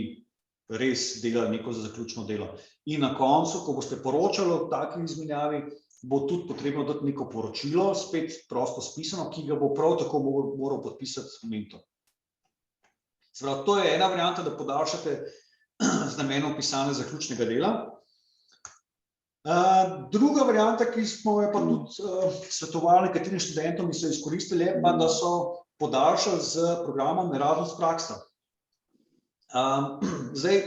res delali neko za zaključno delo. In na koncu, ko boste poročali o taki izmenjavi, bo tudi potrebno dati neko poročilo, spet prosto spisano, ki ga bo prav tako moral podpisati mentor. Se pravi, to je ena varianta, da podaljšate z namenom pisanja zaključnega dela. Druga varianta, ki smo jo pa tudi svetovali nekaterim študentom in so izkoristili, je pa, da so podaljšali z programom Erasmus praksa. Zdaj,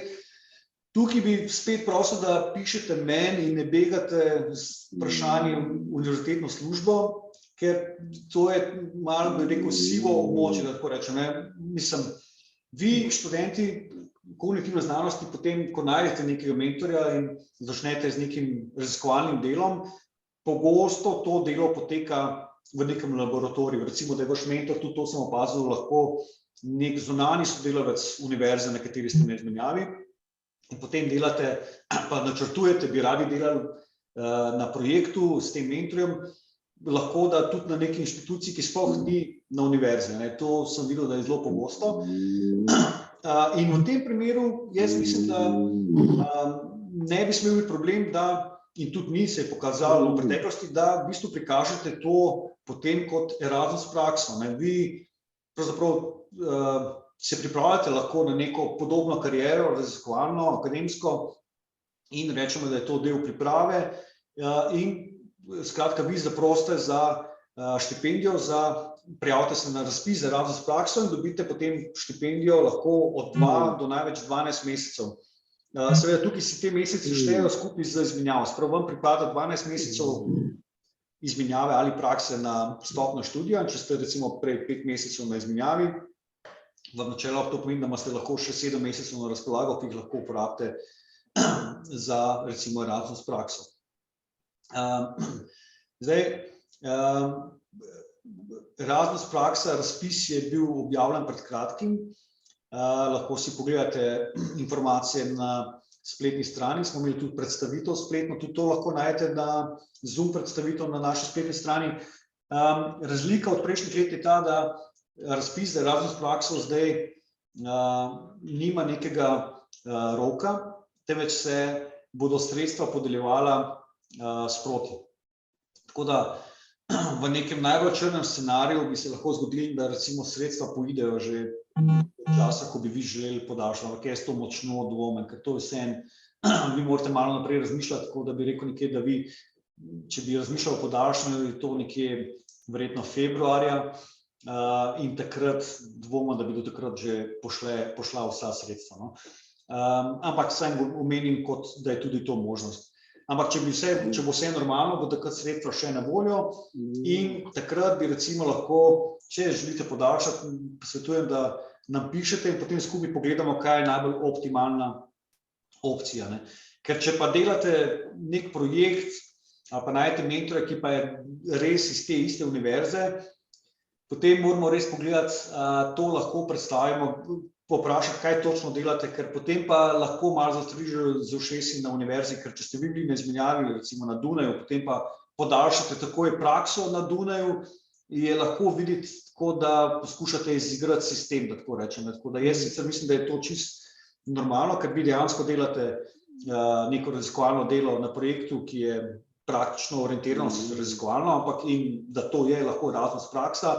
tukaj bi spet prosil, da pišete meni in ne begate z vprašanjem univerzitetno službo, ker to je malo, bi rekel, sivo območje, da tako rečem. Mislim, vi, študenti kognitivne znanosti, potem, ko najdete nekega mentorja in začnete z nekim raziskovalnim delom, pogosto to delo poteka v nekem laboratoriju. Recimo, da je vaš mentor, tudi to sem opazil, lahko nek zunanji sodelavec univerze, na kateri ste na izmenjavi, in potem delate, pa načrtujete, bi radi delali na projektu s tem mentorjem, lahko da tudi na neki inštituciji, ki sploh ni na univerzi. To sem videl, da je zelo pogosto. In v tem primeru jaz mislim, da ne bi smel biti problem, da, in tudi mi se je pokazalo v preteklosti, da v bistvu prikažete to potem kot Erasmus prakso. Vi pravzaprav se pripravljate lahko na neko podobno kariero, raziskovalno, akademsko, in rečemo, da je to del priprave in skratka vi zaprosite za štipendijo, prijavite se na razpis za Erasmus prakso in dobite potem štipendijo lahko od 2 do največ 12 mesecev. Seveda tukaj si te meseci štejejo skupaj z izmenjavo. Sprav vam pripada 12 mesecev izmenjave ali prakse na stopnjo študija, in če ste recimo prej 5 mesecev na izmenjavi, v načelu to pomeni, da imate lahko še 7 mesecev na razpolago, ki jih lahko uporabite za recimo Erasmus prakso. Zdaj, Erasmus praksa, razpis je bil objavljen pred kratkim, lahko si pogledate informacije na spletni strani, smo imeli tudi predstavitev spletno, tudi to lahko najdete na Zoom predstavitev na naši spletni strani. Razlika od prejšnjih let je ta, da razpis za Erasmus prakso zdaj nima nekega roka, temveč se bodo sredstva podeljevala sproti. Tako da v nekem najbolj črnem scenariju bi se lahko zgodilo, da recimo sredstva poidejo že v časa, ko bi vi želeli podaljšati, ampak jaz to močno dvomim, ker to vseeno, vi morate malo naprej razmišljati, tako da bi rekel nekje, da vi, če bi razmišljali o podaljšanju, je to nekje verjetno februarja in takrat dvomim, da bi do takrat že pošla vsa sredstva. Ampak saj omenim, kot da je tudi to možnost. Ampak če bo vse normalno, bo takrat sredstva še na voljo in takrat bi recimo lahko, če želite podaljšati, svetujem, da nam pišete in potem skupaj pogledamo, kaj je najbolj optimalna opcija. Ker če pa delate nek projekt ali pa najdete mentorja, ki pa je res iz te iste univerze, potem moramo res pogledati, to lahko predstavimo, povprašati, kaj točno delate, ker potem pa lahko malo zastrižejo z ušesi na univerzi, ker če ste vi bili na izmenjavi, recimo na Dunaju, potem pa podaljšate takoj prakso na Dunaju, je lahko videti tako, da poskušate izigrati sistem, da tako rečem. Tako da jaz sicer mislim, da je to čisto normalno, ker vi dejansko delate neko raziskovalno delo na projektu, ki je praktično orientiranost, raziskovalno, ampak in da to je lahko Erasmus praksa.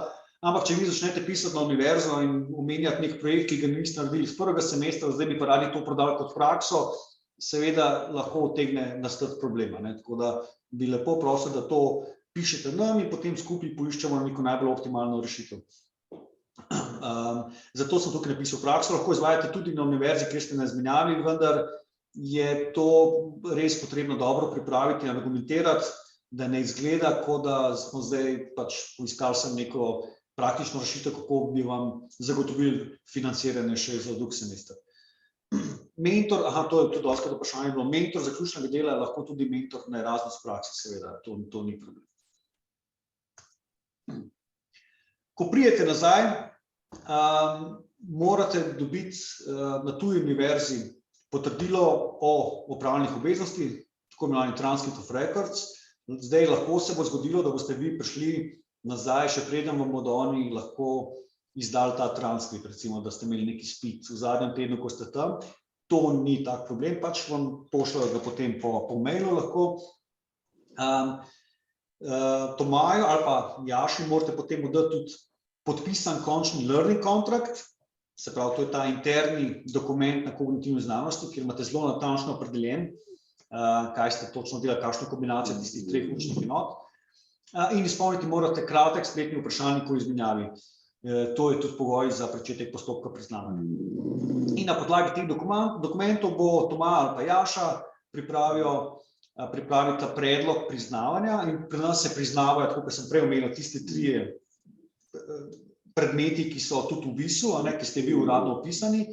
Ampak, če vi začnete pisati na univerzo in omenjati nek projekt, ki ga niste naredili z prvega semestra, zdaj bi pa radi to prodali kot prakso, seveda lahko utegne nastati problema. Tako da bi lepo prosil, da to pišete nam in potem skupaj poiščemo neko najbolj optimalno rešitev. Zato sem tukaj napisal prakso, lahko izvajate tudi na univerzi, kjer ste na izmenjavi, vendar je to res potrebno dobro pripraviti in argumentirati, da ne izgleda, kot da smo zdaj pač poiskali sem neko praktično rešitev, kako bi vam zagotovili financiranje še za drug semester. Mentor, to je tudi dostikrat vprašanje bilo, mentor zaključnega dela je lahko tudi mentor na Erasmus praksi, seveda, to ni problem. Ko pridete nazaj, morate dobiti na tuji univerzi potrdilo o opravljenih obveznosti, tako imenovani transcript of records. Zdaj lahko se bo zgodilo, da boste vi prišli nazaj, še preden vam bodo oni lahko izdali ta transkript, recimo, da ste imeli neki izpit v zadnjem tednu, ko ste tam. To ni tak problem, pač vam pošljajo ga potem po mailu lahko. Tomaju ali pa Jaši morate potem oddati tudi podpisan končni learning contract, se pravi, to je ta interni dokument na kognitivni znanosti, kjer imate zelo natančno opredeljen, kaj ste točno delali, kakšno kombinacijo tistih 3 učnih enot. In izpolniti morate kratek spletni vprašalnik o izmenjavi. To je tudi pogoj za začetek postopka priznavanja. In na podlagi teh dokumentov bo Toma ali pa Jaša pripravita predlog priznavanja in pri nas se priznavajo, tako kot sem prej omenil, tisti 3 predmeti, ki so tudi v visu, ki ste vi uradno opisani,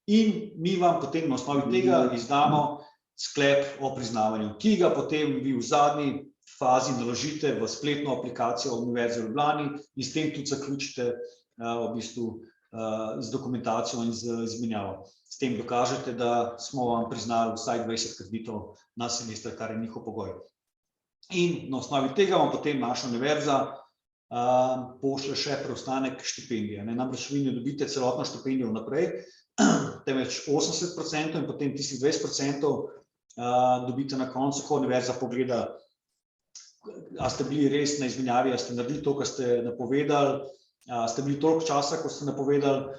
in mi vam potem na osnovi tega izdamo sklep o priznavanju, ki ga potem vi v zadnji fazi naložite v spletno aplikacijo Univerze v Ljubljani in s tem tudi zaključite v bistvu z dokumentacijo in z izmenjavo. S tem dokažete, da smo vam priznali vsaj 20 kreditov na semester, kar je njihov pogoj. In na osnovi tega vam potem naša univerza pošlje še preostanek štipendije. Namreč vi ne dobite celotno štipendijo vnaprej, temveč 80% in potem tistih 20% dobite na koncu, ko univerza pogleda, a ste bili res na izmenjavi, a ste naredili to, kar ste napovedali, a ste bili toliko časa, kot ste napovedali,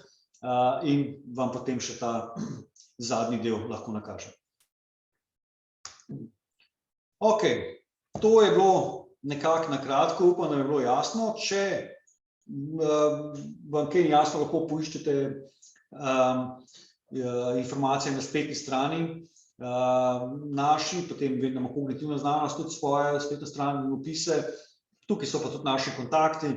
in vam potem še ta zadnji del lahko nakaže. Ok, to je bilo nekako na kratko, upam, da je bilo jasno. Če vam kaj ni jasno, lahko poiščete informacije na spletni strani naši, potem vedno ima kognitivna znanost tudi svoje spletne strani in opise. Tukaj so pa tudi naši kontakti.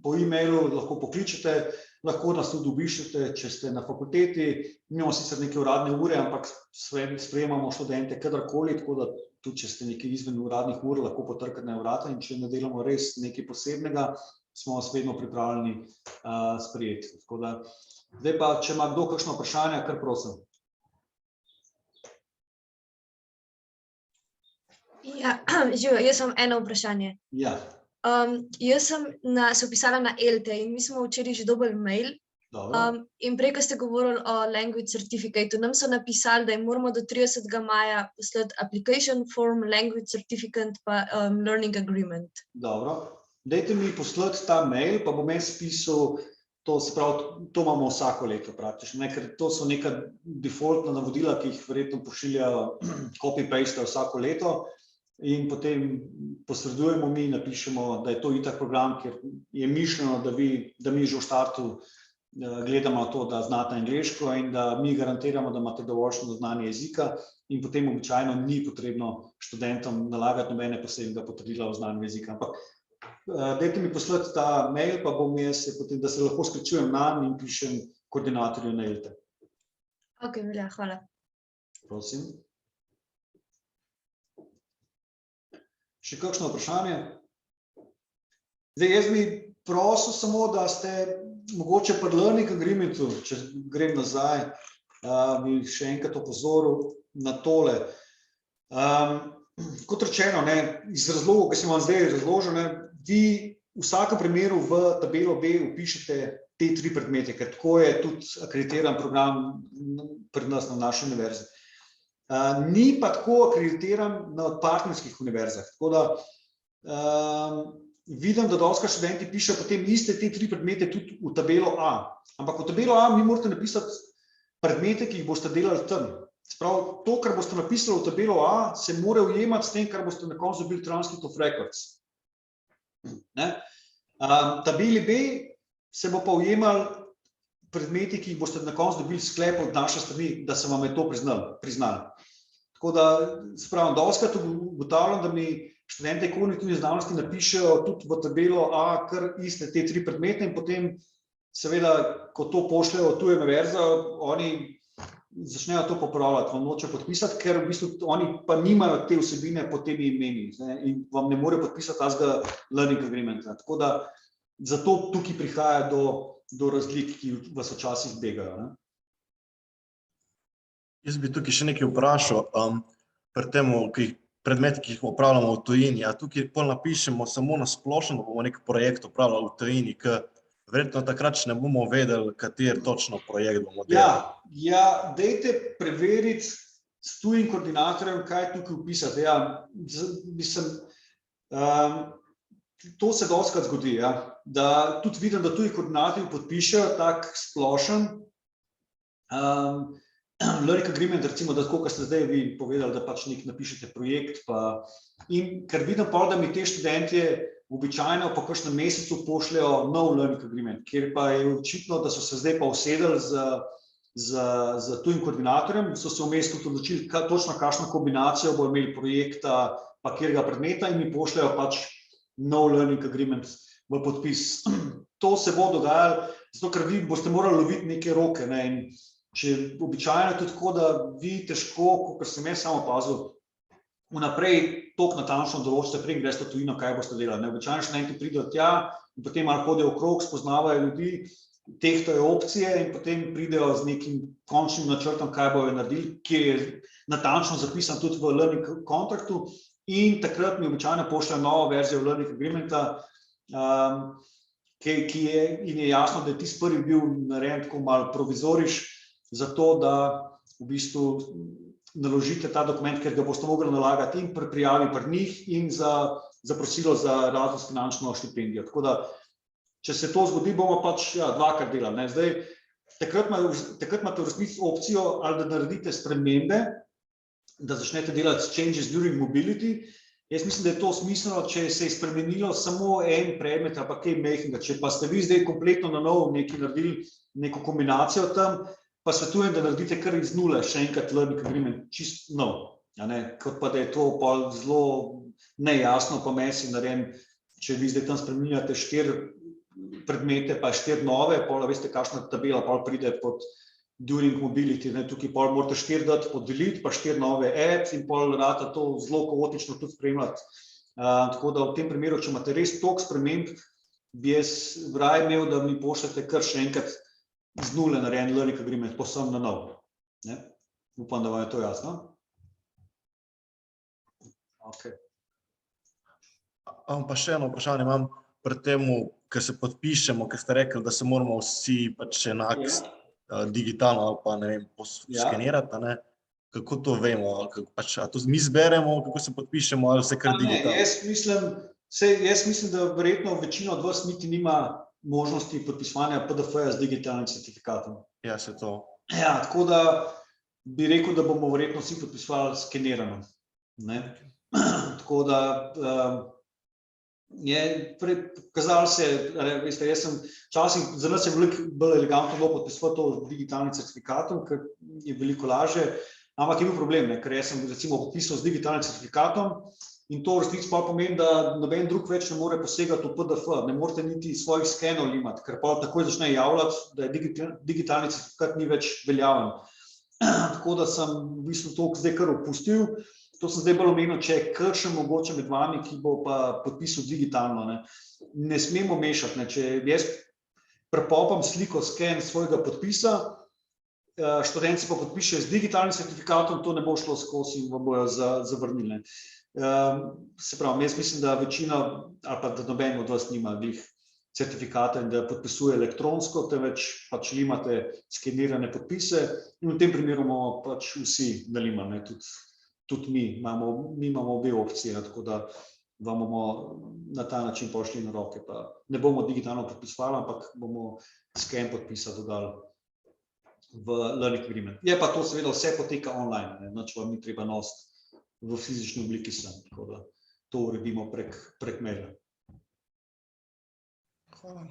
Po e-mailu lahko pokličete, lahko nas tudi obiščete, če ste na fakulteti. Nimamo sicer neke uradne ure, ampak sprejemamo študente kadarkoli, tako da tudi če ste nekaj izven uradnih ur, lahko potrkate na vrata in če ne delamo res nekaj posebnega, smo vas vedno pripravljeni sprejeti. Tako da, zdaj pa, če ima kdo kakšno vprašanje, kar prosim. Ja, živo, jaz imam eno vprašanje. Ja. Jaz sem se upisala na ELTE in mi smo včeraj že dobili mail. In prej, ko ste govorili o language certificate, nam so napisali, da jim moramo do 30. maja poslati application form, language certificate pa learning agreement. Dobro. Dajte mi poslati ta mail, pa bom jaz pisal, to imamo vsako leto praktično, ker to so neka defaultna navodila, ki jih verjetno pošiljajo copy-paste vsako leto. In potem posredujemo mi, napišemo, da je to itak program, ker je mišljeno, da mi že v startu gledamo to, da znate angleško in da mi garantiramo, da imate dovoljšno znanje jezika in potem običajno ni potrebno študentom nalagati nobene posebnega potrdila o znanju jezika. Ampak dajte mi poslati ta mail, pa bom jaz potem, da se lahko sklicujem nanj in pišem koordinatorju na ELTE. Ok, velja, hvala. Prosim. Še kakšno vprašanje? Zdaj, jaz bi prosil samo, da ste mogoče pri learning agreementu, če grem nazaj, bi še enkrat opozoril na tole. Kot rečeno, iz razlogov, ki sem vam zdaj razložil, vi v vsakem primeru v tabelo B upišete te 3 predmete, ker tako je tudi akreditiran program pri nas na naši univerzi. Ni pa tako akreditiran na partnerskih univerzah. Tako da vidim, da doskrat študenti pišejo potem iste te 3 predmete tudi v tabelo A. Ampak v tabelo A mi morate napisati predmete, ki jih boste delali tam. Sprav, to, kar boste napisali v tabelo A, se mora ujemati s tem, kar boste na koncu dobili transcript of records. Tabeli B se bo pa ujemal predmeti, ki jih boste na koncu dobili sklep od naše strani, da se vam je to priznali. Tako da, spravim, doskrat ugotavljam, da mi študente kognitivne znanosti napišejo tudi v tabelo A kar iste te 3 predmete in potem seveda, ko to pošljajo v tuje univerze, oni začnejo to popravljati, vam nočejo podpisati, ker v bistvu oni pa nimajo te vsebine pod temi imeni in vam ne morejo podpisati tazga learning agreementa. Tako da, zato tukaj prihaja do razlik, ki vas včasih begajo. Jaz bi tukaj še nekaj vprašal, pri temu, predmeti, ki jih upravljamo v tujini, a tukaj pol napišemo samo na splošno, da bomo nek projekt upravljali v tujini, ker verjetno takrat še ne bomo vedeli, kater točno projekt bomo delali. Ja, dajte preveriti s tujim koordinatorjem, kaj tukaj upisati. Ja, mislim, to se dostikrat zgodi, da tudi vidim, da tuji koordinatorji podpišejo tak splošen learning agreement, recimo, da tako, kot ste zdaj vi povedali, da pač nek napišete projekt, in ker vidim pa, da mi te študentje običajno po kakšnem mesecu pošljajo nov learning agreement, kjer pa je očitno, da so se zdaj pa usedeli z tujim koordinatorjem, so se vmes tudi odločili točno kakšno kombinacijo bo imeli projekta pa katerega predmeta in mi pošljajo pač nov learning agreement v podpis. To se bo dogajalo, zato ker vi boste morali loviti neke roke, in če običajno je tudi tako, da vi težko, kot sem jaz samo opazil, vnaprej toliko natančno določite, prej greste v tujino, kaj boste delali. Običajno študenti pridejo tja in potem malo hodijo okrog, spoznavajo ljudi, tehtajo opcije in potem pridejo z nekim končnim načrtom, kaj bojo naredili, ki je natančno zapisan tudi v learning contractu in takrat mi običajno pošljajo novo verzijo learning agreementa, ki je in je jasno, da je tisti prvi bil narejen tako malo provizoriš, zato da v bistvu naložite ta dokument, ker ga boste mogli nalagati in pri prijavi pri njih in za prosilo za Erasmus finančno štipendijo. Tako da, če se to zgodi, bomo pač dvakrat delali. Zdaj, takrat imate v resnici opcijo, ali da naredite spremembe, da začnete delati changes during mobility. Jaz mislim, da je to smiselno, če se je spremenilo samo en predmet ali pa kaj majhnega. Če pa ste vi zdaj kompletno na novo nekaj naredili, neko kombinacijo tam, pa svetujem, da naredite kar iz nule še enkrat learning agreement, čist nov. Kot pa da je to zelo nejasno, pa mesi narejen, če vi zdaj tam spremenjate 4 predmete, pa 4 nove, pol veste, kakšna tabela pol pride pod during mobility. Tukaj pol morate 4 dati pod delete, pa 4 nove add in pol rata to zelo kaotično tudi spremljati. Tako da v tem primeru, če imate res toliko sprememb, bi jaz raje imel, da mi pošljete kar še enkrat z nule narejen learning agreement, posem na nov. Upam, da vam je to jasno. Pa še eno vprašanje imam pri temu, ker se podpišemo, ker ste rekli, da se moramo vsi pač enako digitalno ali pa ne vem, skenirati. Kako to vemo? A to mi zberemo, kako se podpišemo ali se kar digitalno? Jaz mislim, da verjetno večina od vas niti nima možnosti podpisovanja PDF-ja z digitalnim certifikatom. Ja, se to. Ja, tako da bi rekel, da bomo verjetno vsi podpisovali skenirano. Tako da je pokazalo se, veste, jaz sem včasih, za nas je veliko bolj elegantno bilo podpisovati to z digitalnim certifikatom, ker je veliko lažje, ampak je bil problem, ker jaz sem recimo podpisal z digitalnim certifikatom in to v resnici pa pomeni, da noben drug več ne more posegati v PDF, ne morete niti svojih skenov imati, ker pa takoj začne javljati, da je digitalni certifikat ni več veljaven. Tako da sem v bistvu to zdaj kar opustil. To sem zdaj bolj omenil, če je kakšen mogoče med vami, ki bo pa podpisal digitalno. Ne smemo mešati. Če jaz prepopam sliko, sken svojega podpisa, študenti pa podpišejo z digitalnim certifikatom, to ne bo šlo skozi in vam bojo zavrnili. Se pravi, jaz mislim, da večina ali pa da noben od vas nima glih certifikata in da podpisuje elektronsko, temveč pač imate skenirane podpise in v tem primeru imamo pač vsi nalima, tudi mi imamo obe opcije, tako da vam bomo na ta način pošli na roke, pa ne bomo digitalno podpisovali, ampak bomo sken podpisa dodali v learning agreement. Je pa to seveda vse poteka online, nič vam ni treba nositi v fizični obliki sem, tako da to uredimo prek maila. Hvala.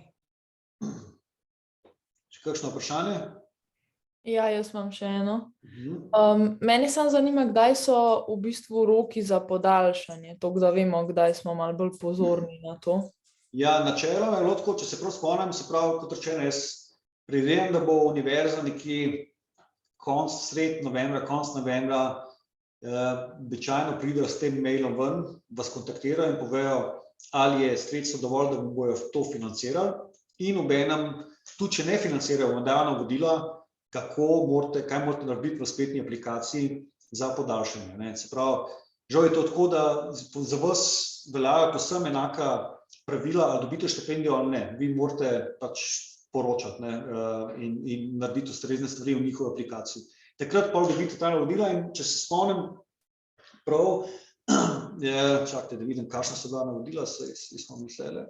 Še kakšno vprašanje? Ja, jaz imam še eno. Meni samo zanima, kdaj so v bistvu roki za podaljšanje, tako da vemo, kdaj smo malo bolj pozorni na to. Ja, načeloma je bilo tako, če se prav spomnim, se pravi, kot rečeno, jaz predvidevam, da bo univerza nekje sred novembra, konec novembra, običajno pridejo s tem mailom ven, vas kontaktirajo in povejo, ali je sredstvo dovolj, da bojo to financirali in obenem, tudi če ne financirajo, vam dajo navodila, kaj morate narediti v spletni aplikaciji za podaljšanje. Se pravi, žal je to tako, da za vas veljajo povsem enaka pravila, ali dobite štipendijo ali ne. Vi morate pač poročati in narediti ustrezne stvari v njihovi aplikaciji. Takrat pa dobite ta navodila in če se spomnim prav, čakajte, da vidim, kakšna so bila navodila, smo mislili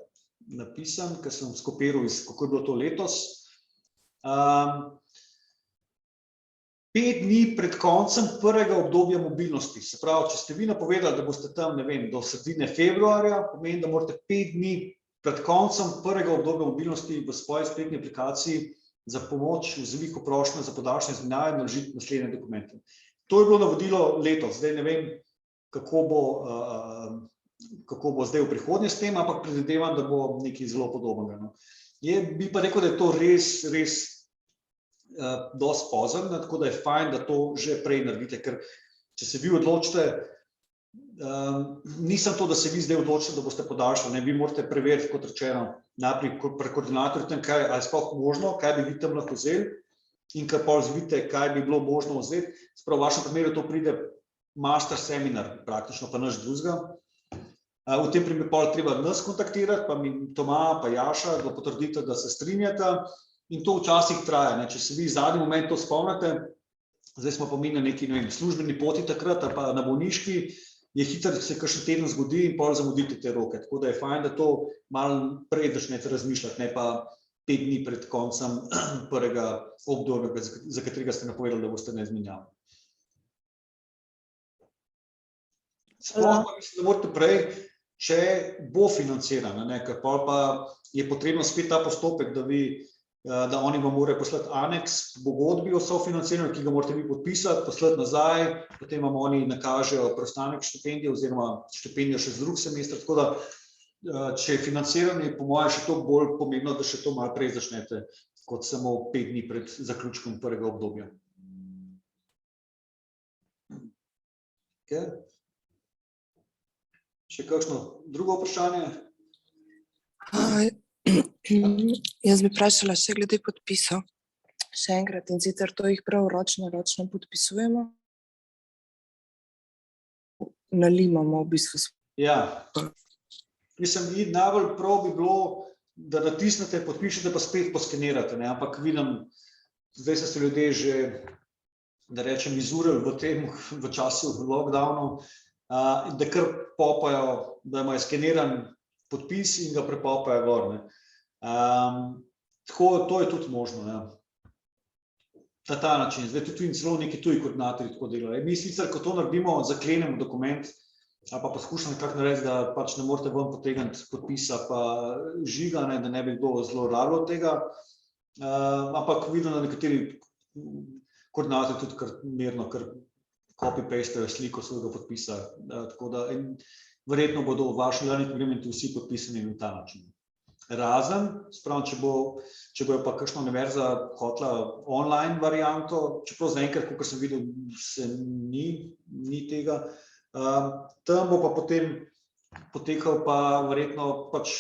napisan, ker sem skopiral, kako je bilo to letos. 5 dni pred koncem prvega obdobja mobilnosti. Se pravi, če ste vi napovedali, da boste tam, ne vem, do sredine februarja, pomeni, da morate 5 dni pred koncem prvega obdobja mobilnosti v svoji spletni aplikaciji za pomoč v veliko prošnjo za podaljšanje izmenjave naložiti naslednje dokumente. To je bilo navodilo letos. Zdaj ne vem, kako bo zdaj v prihodnje s tem, ampak predvidevam, da bo nekaj zelo podobnega. Bi pa rekel, da je to res dosti pozorno, tako da je fajn, da to že prej naredite, ker če se vi odločite, nisem to, da se vi zdaj odločite, da boste podaljšali, vi morate preveriti, kot rečeno, najprej pri koordinatorju tem, ali je sploh možno, kaj bi vi tam lahko vzeli in kar pol zvite, kaj bi bilo možno vzeti. Sprav v vašem primeru to pride master seminar, praktično pa nič drugega. V tem primeru pol treba nas kontaktirati, pa mi Toma, pa Jaša, da potrdite, da se strinjata. In to včasih traja, če se vi v zadnji moment to spomnite, zdaj smo pa mi na neki službeni poti takrat, ali pa na bolniški, je hitro se kakšen teden zgodi in pol zamudite te roke. Tako da je fajn, da to malo prej začnete razmišljati, ne pa 5 dni pred koncem prvega obdobja, za katerega ste napovedali, da boste ne izmenjali. Sploh pa mislim, da morate prej, če bo financiran, ker pol pa je potrebno spet ta postopek, da oni vam morajo poslati aneks pogodbi o sofinanciranju, ki ga morate vi podpisati, poslati nazaj, potem vam oni nakažejo preostanek štipendije oziroma štipendijo še za drug semester, tako da če je financiranje, po mojem, še to bolj pomembno, da še to malo prej začnete, kot samo 5 dni pred zaključkom prvega obdobja. Še kakšno drugo vprašanje? Jaz bi vprašala še glede podpisov. Še enkrat, in sicer to jih prav ročno podpisujemo. Nalimamo v bistvu. Ja, mislim, najbolj prav bi bilo, da natisnete, podpišete, pa spet poskenirate, ampak vidim, zdaj so se ljudje že, da rečem, izurili v času lockdownov, da kar popajo, da imajo skeniran podpis in ga prepopajo gor. Tako, to je tudi možno, na ta način. Zdaj tudi celo neki tuji koordinatorji tako delajo. Mi sicer, ko to naredimo, zaklenemo dokument, ali pa poskušamo nekako narediti, da pač ne morate ven potegniti podpisa pa žiga, da ne bi kdo zlorabljal tega, ampak vidim, da nekateri koordinatorji tudi kar mirno, kar copy-pastejo sliko svojega podpisa, tako da verjetno bodo v vašem learning agreementu vsi podpisani na ta način. Razen, spravno, če bojo pa kakšna univerza hotela online varianto, čeprav zaenkrat, kot sem videl, se ni tega, tam bo pa potem potekal pa verjetno pač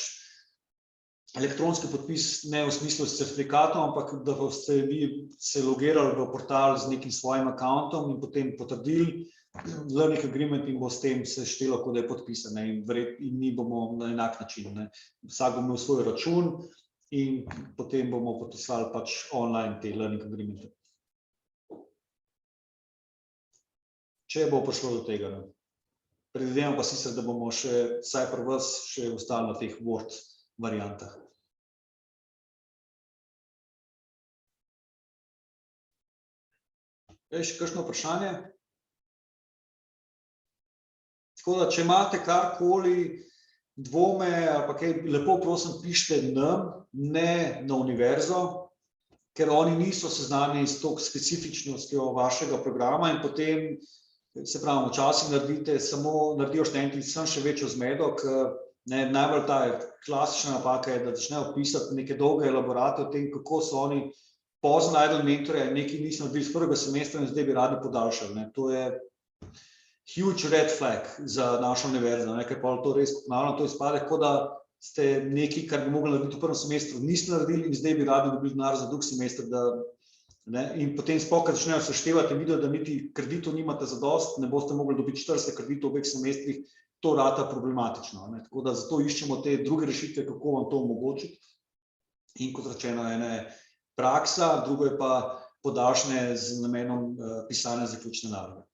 elektronski podpis, ne v smislu s certifikatom, ampak da boste vi se logirali v portal z nekim svojim accountom in potem potrdili learning agreement in bo s tem se štelo, kot da je podpisan, ne, in mi bomo na enak način, ne. Vsak bo imel svoj račun in potem bomo podpisali pač online te learning agreemente. Če bo prišlo do tega, ne. Predvidevam pa sicer, da bomo še, vsaj pri vas, še ostali na teh Word variantah. Še kakšno vprašanje? Tako da, če imate karkoli dvome ali pa kaj, lepo prosim pišite nam, ne na univerzo, ker oni niso seznanjeni s to specifičnostjo vašega programa in potem, se pravi, včasih naredijo študenti samo še večjo zmedo, najbolj ta klasična napaka je, da začnejo pisati neke dolge elaborate o tem, kako so oni pozno najdli mentorja in nekaj niso naredili s prvega semestra in zdaj bi radi podaljšali, ne. To je huge red flag za našo univerzo, ne, ker pa to res ponavljam, to izpade, kot da ste nekaj, kar bi mogli narediti v prvem semestru, niste naredili in zdaj bi radi dobili denar za drug semester, ne, in potem sploh, ko začnejo seštevati in vidijo, da niti kreditov nimate zadosti, ne boste mogli dobiti 40 kreditov v obeh semestrih, to rata problematično, ne. Tako da zato iščemo te druge rešitve, kako vam to omogočiti. In kot rečeno, ena je praksa, drugo je pa podaljšanje z namenom pisanja zaključne naloge.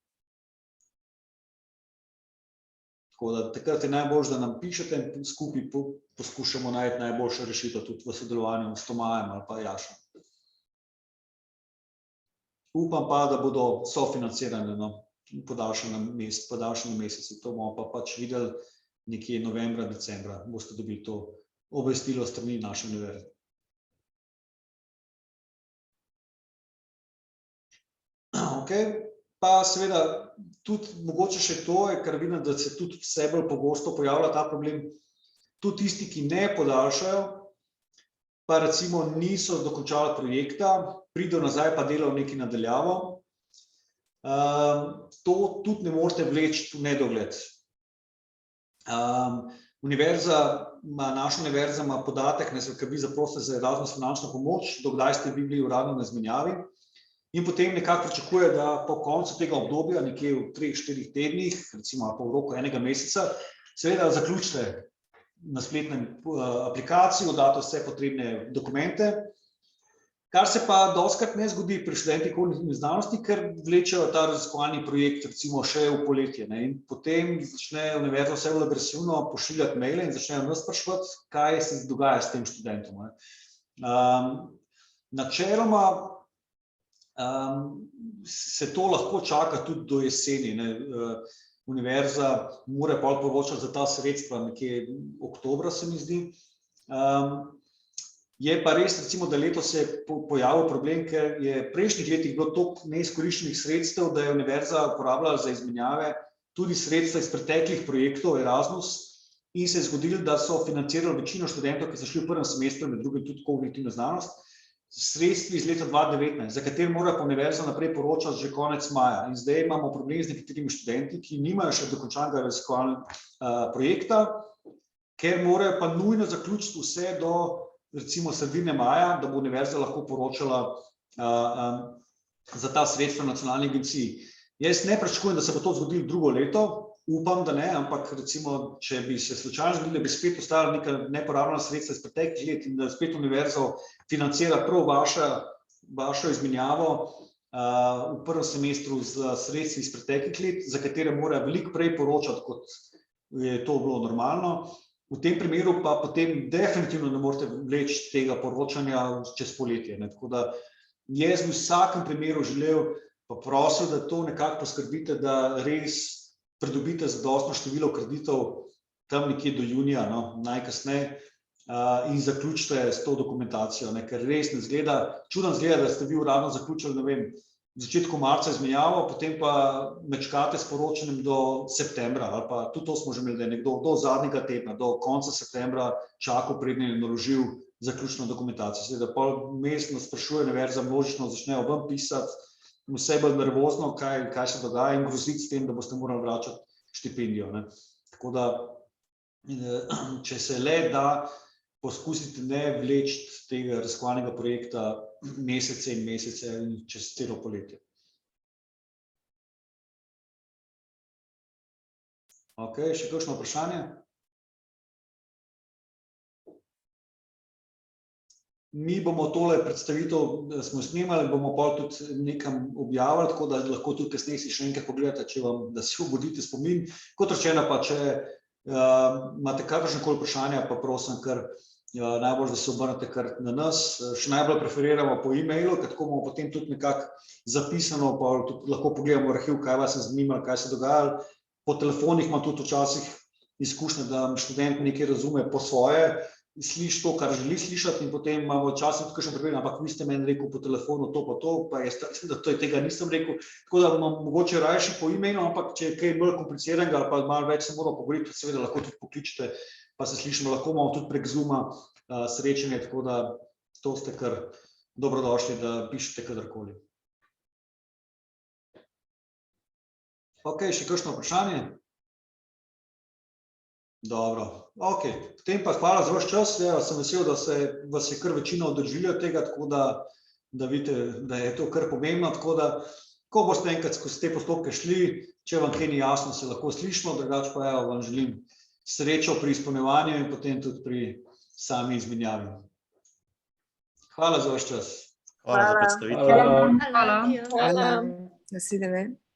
Tako da takrat je najboljše, da nam pišete in skupaj poskušamo najti najboljšo rešitev tudi v sodelovanju s Tomajem ali pa Jašem. Upam pa, da bodo sofinancirane, no, podaljšani meseci, to bomo pa pač videli nekje novembra, decembra, boste dobili to obvestilo strani naše univerze. Okej, pa seveda tudi mogoče še to, ker vidim, da se tudi vse bolj pogosto pojavlja ta problem, tudi tisti, ki ne podaljšajo, pa recimo niso dokončali projekta, pridejo nazaj pa delajo nekaj nadaljavo, to tudi ne morete vleči v nedogled. Naša univerza ima podatek, ker vi zaprosite za Erasmus finančno pomoč, do kdaj ste vi bili uradno na izmenjavi, in potem nekako pričakuje, da po koncu tega obdobja, nekje v 3-4 tednih, recimo po roku enega meseca, seveda zaključite na spletnem aplikaciji, oddate vse potrebne dokumente, kar se pa dostikrat ne zgodi pri študentih kognitivnih znanosti, ker vlečejo ta raziskovalni projekt recimo še v poletje, ne, in potem začne univerza vse bolj agresivno pošiljati maile in začnejo nas spraševati, kaj se dogaja s tem študentom, ne. Načeloma se to lahko čaka tudi do jeseni, ne. Univerza mora pol poročati za ta sredstva nekje oktobra, se mi zdi. Je pa res, recimo, da letos se je pojavil problem, ker je v prejšnjih letih bilo toliko neizkoriščenih sredstev, da je univerza uporabljala za izmenjave tudi sredstva iz preteklih projektov Erasmus in se je zgodilo, da so financirali večino študentov, ki so šli v prvem semestru, med drugim tudi kognitivno znanost, sredstvi iz leta 2019, za katere mora pa univerza naprej poročati že konec maja. In zdaj imamo problem z nekaterimi študenti, ki nimajo še dokončanega raziskovalnega projekta, ker morajo pa nujno zaključiti vse do recimo sredine maja, da bo univerza lahko poročala za ta sredstva nacionalni agenciji. Jaz ne pričakujem, da se bo to zgodilo drugo leto, upam, da ne, ampak recimo, če bi se slučajno zgodilo, da bi spet ostala neka neporabljena sredstva iz preteklih let in da spet univerza financira prav vašo izmenjavo v prvem semestru z sredstvi iz preteklih let, za katere mora veliko prej poročati, kot je to bilo normalno. V tem primeru pa potem definitivno ne morete vleči tega poročanja čez poletje, ne. Tako da jaz bi v vsakem primeru želel pa prosil, da to nekako poskrbite, da res pridobite zadostno število kreditov tam nekje do junija, no, najkasneje, in zaključite s to dokumentacijo, ne, ker res ne zgleda, čudno zgleda, da ste vi uradno zaključili, ne vem, v začetku marca izmenjavo, potem pa mečkate s poročanjem do septembra, ali pa tudi to smo že imeli, da je nekdo do zadnjega tedna, do konca septembra čakal, preden je naložil zaključno dokumentacijo. Seveda pol vmes nas sprašuje univerza, množično začnejo ven pisati, vse bolj nervozno, kaj se dogaja in groziti s tem, da boste morali vračati štipendijo, ne. Tako da, če se le da, poskusite ne vleči tega raziskovalnega projekta mesece in mesece čez celo poletje. Ok, še kakšno vprašanje? Mi bomo tole predstavitev, smo snemali, bomo pa tudi nekam objavili, tako da lahko tudi kasneje si še enkrat pogledate, da si obudite spomin. Kot rečeno pa, če imate kakršnekoli vprašanja, pa prosim, kar najbolj, da se obrnete kar na nas. Še najbolj preferiramo po e-mailu, tako bomo potem tudi nekako zapisano, pa tudi lahko pogledamo arhiv, kaj vas je zanimalo, kaj se je dogajalo. Po telefonih imam tudi včasih izkušnje, da študent nekaj razume po svoje, sliši to, kar želi slišati in potem imamo včasih tudi kakšen problem, ampak vi ste meni rekel po telefonu to pa to, pa tega nisem rekel, tako da bomo mogoče rajši po e-mailu, ampak če je kaj bolj kompliciranega ali pa malo več se moramo pogovoriti, seveda lahko tudi pokličite, pa se slišimo, lahko imamo tudi prek Zooma srečanje, tako da to ste kar dobrodošli, da pišete kadarkoli. Ok, še kakšno vprašanje? Dobro, ok. Potem pa hvala za vaš čas. Sem vesel, da se vas je kar večina održili od tega, tako da vidite, da je to kar pomembno, tako da, ko boste enkrat skozi te postopke šli, če vam kaj ni jasno, se lahko slišimo, drugače pa vam želim srečo pri izpolnjevanju in potem tudi pri sami izmenjavi. Hvala za vaš čas. Hvala za predstavitev. Hvala. Hvala. Nasvidenje.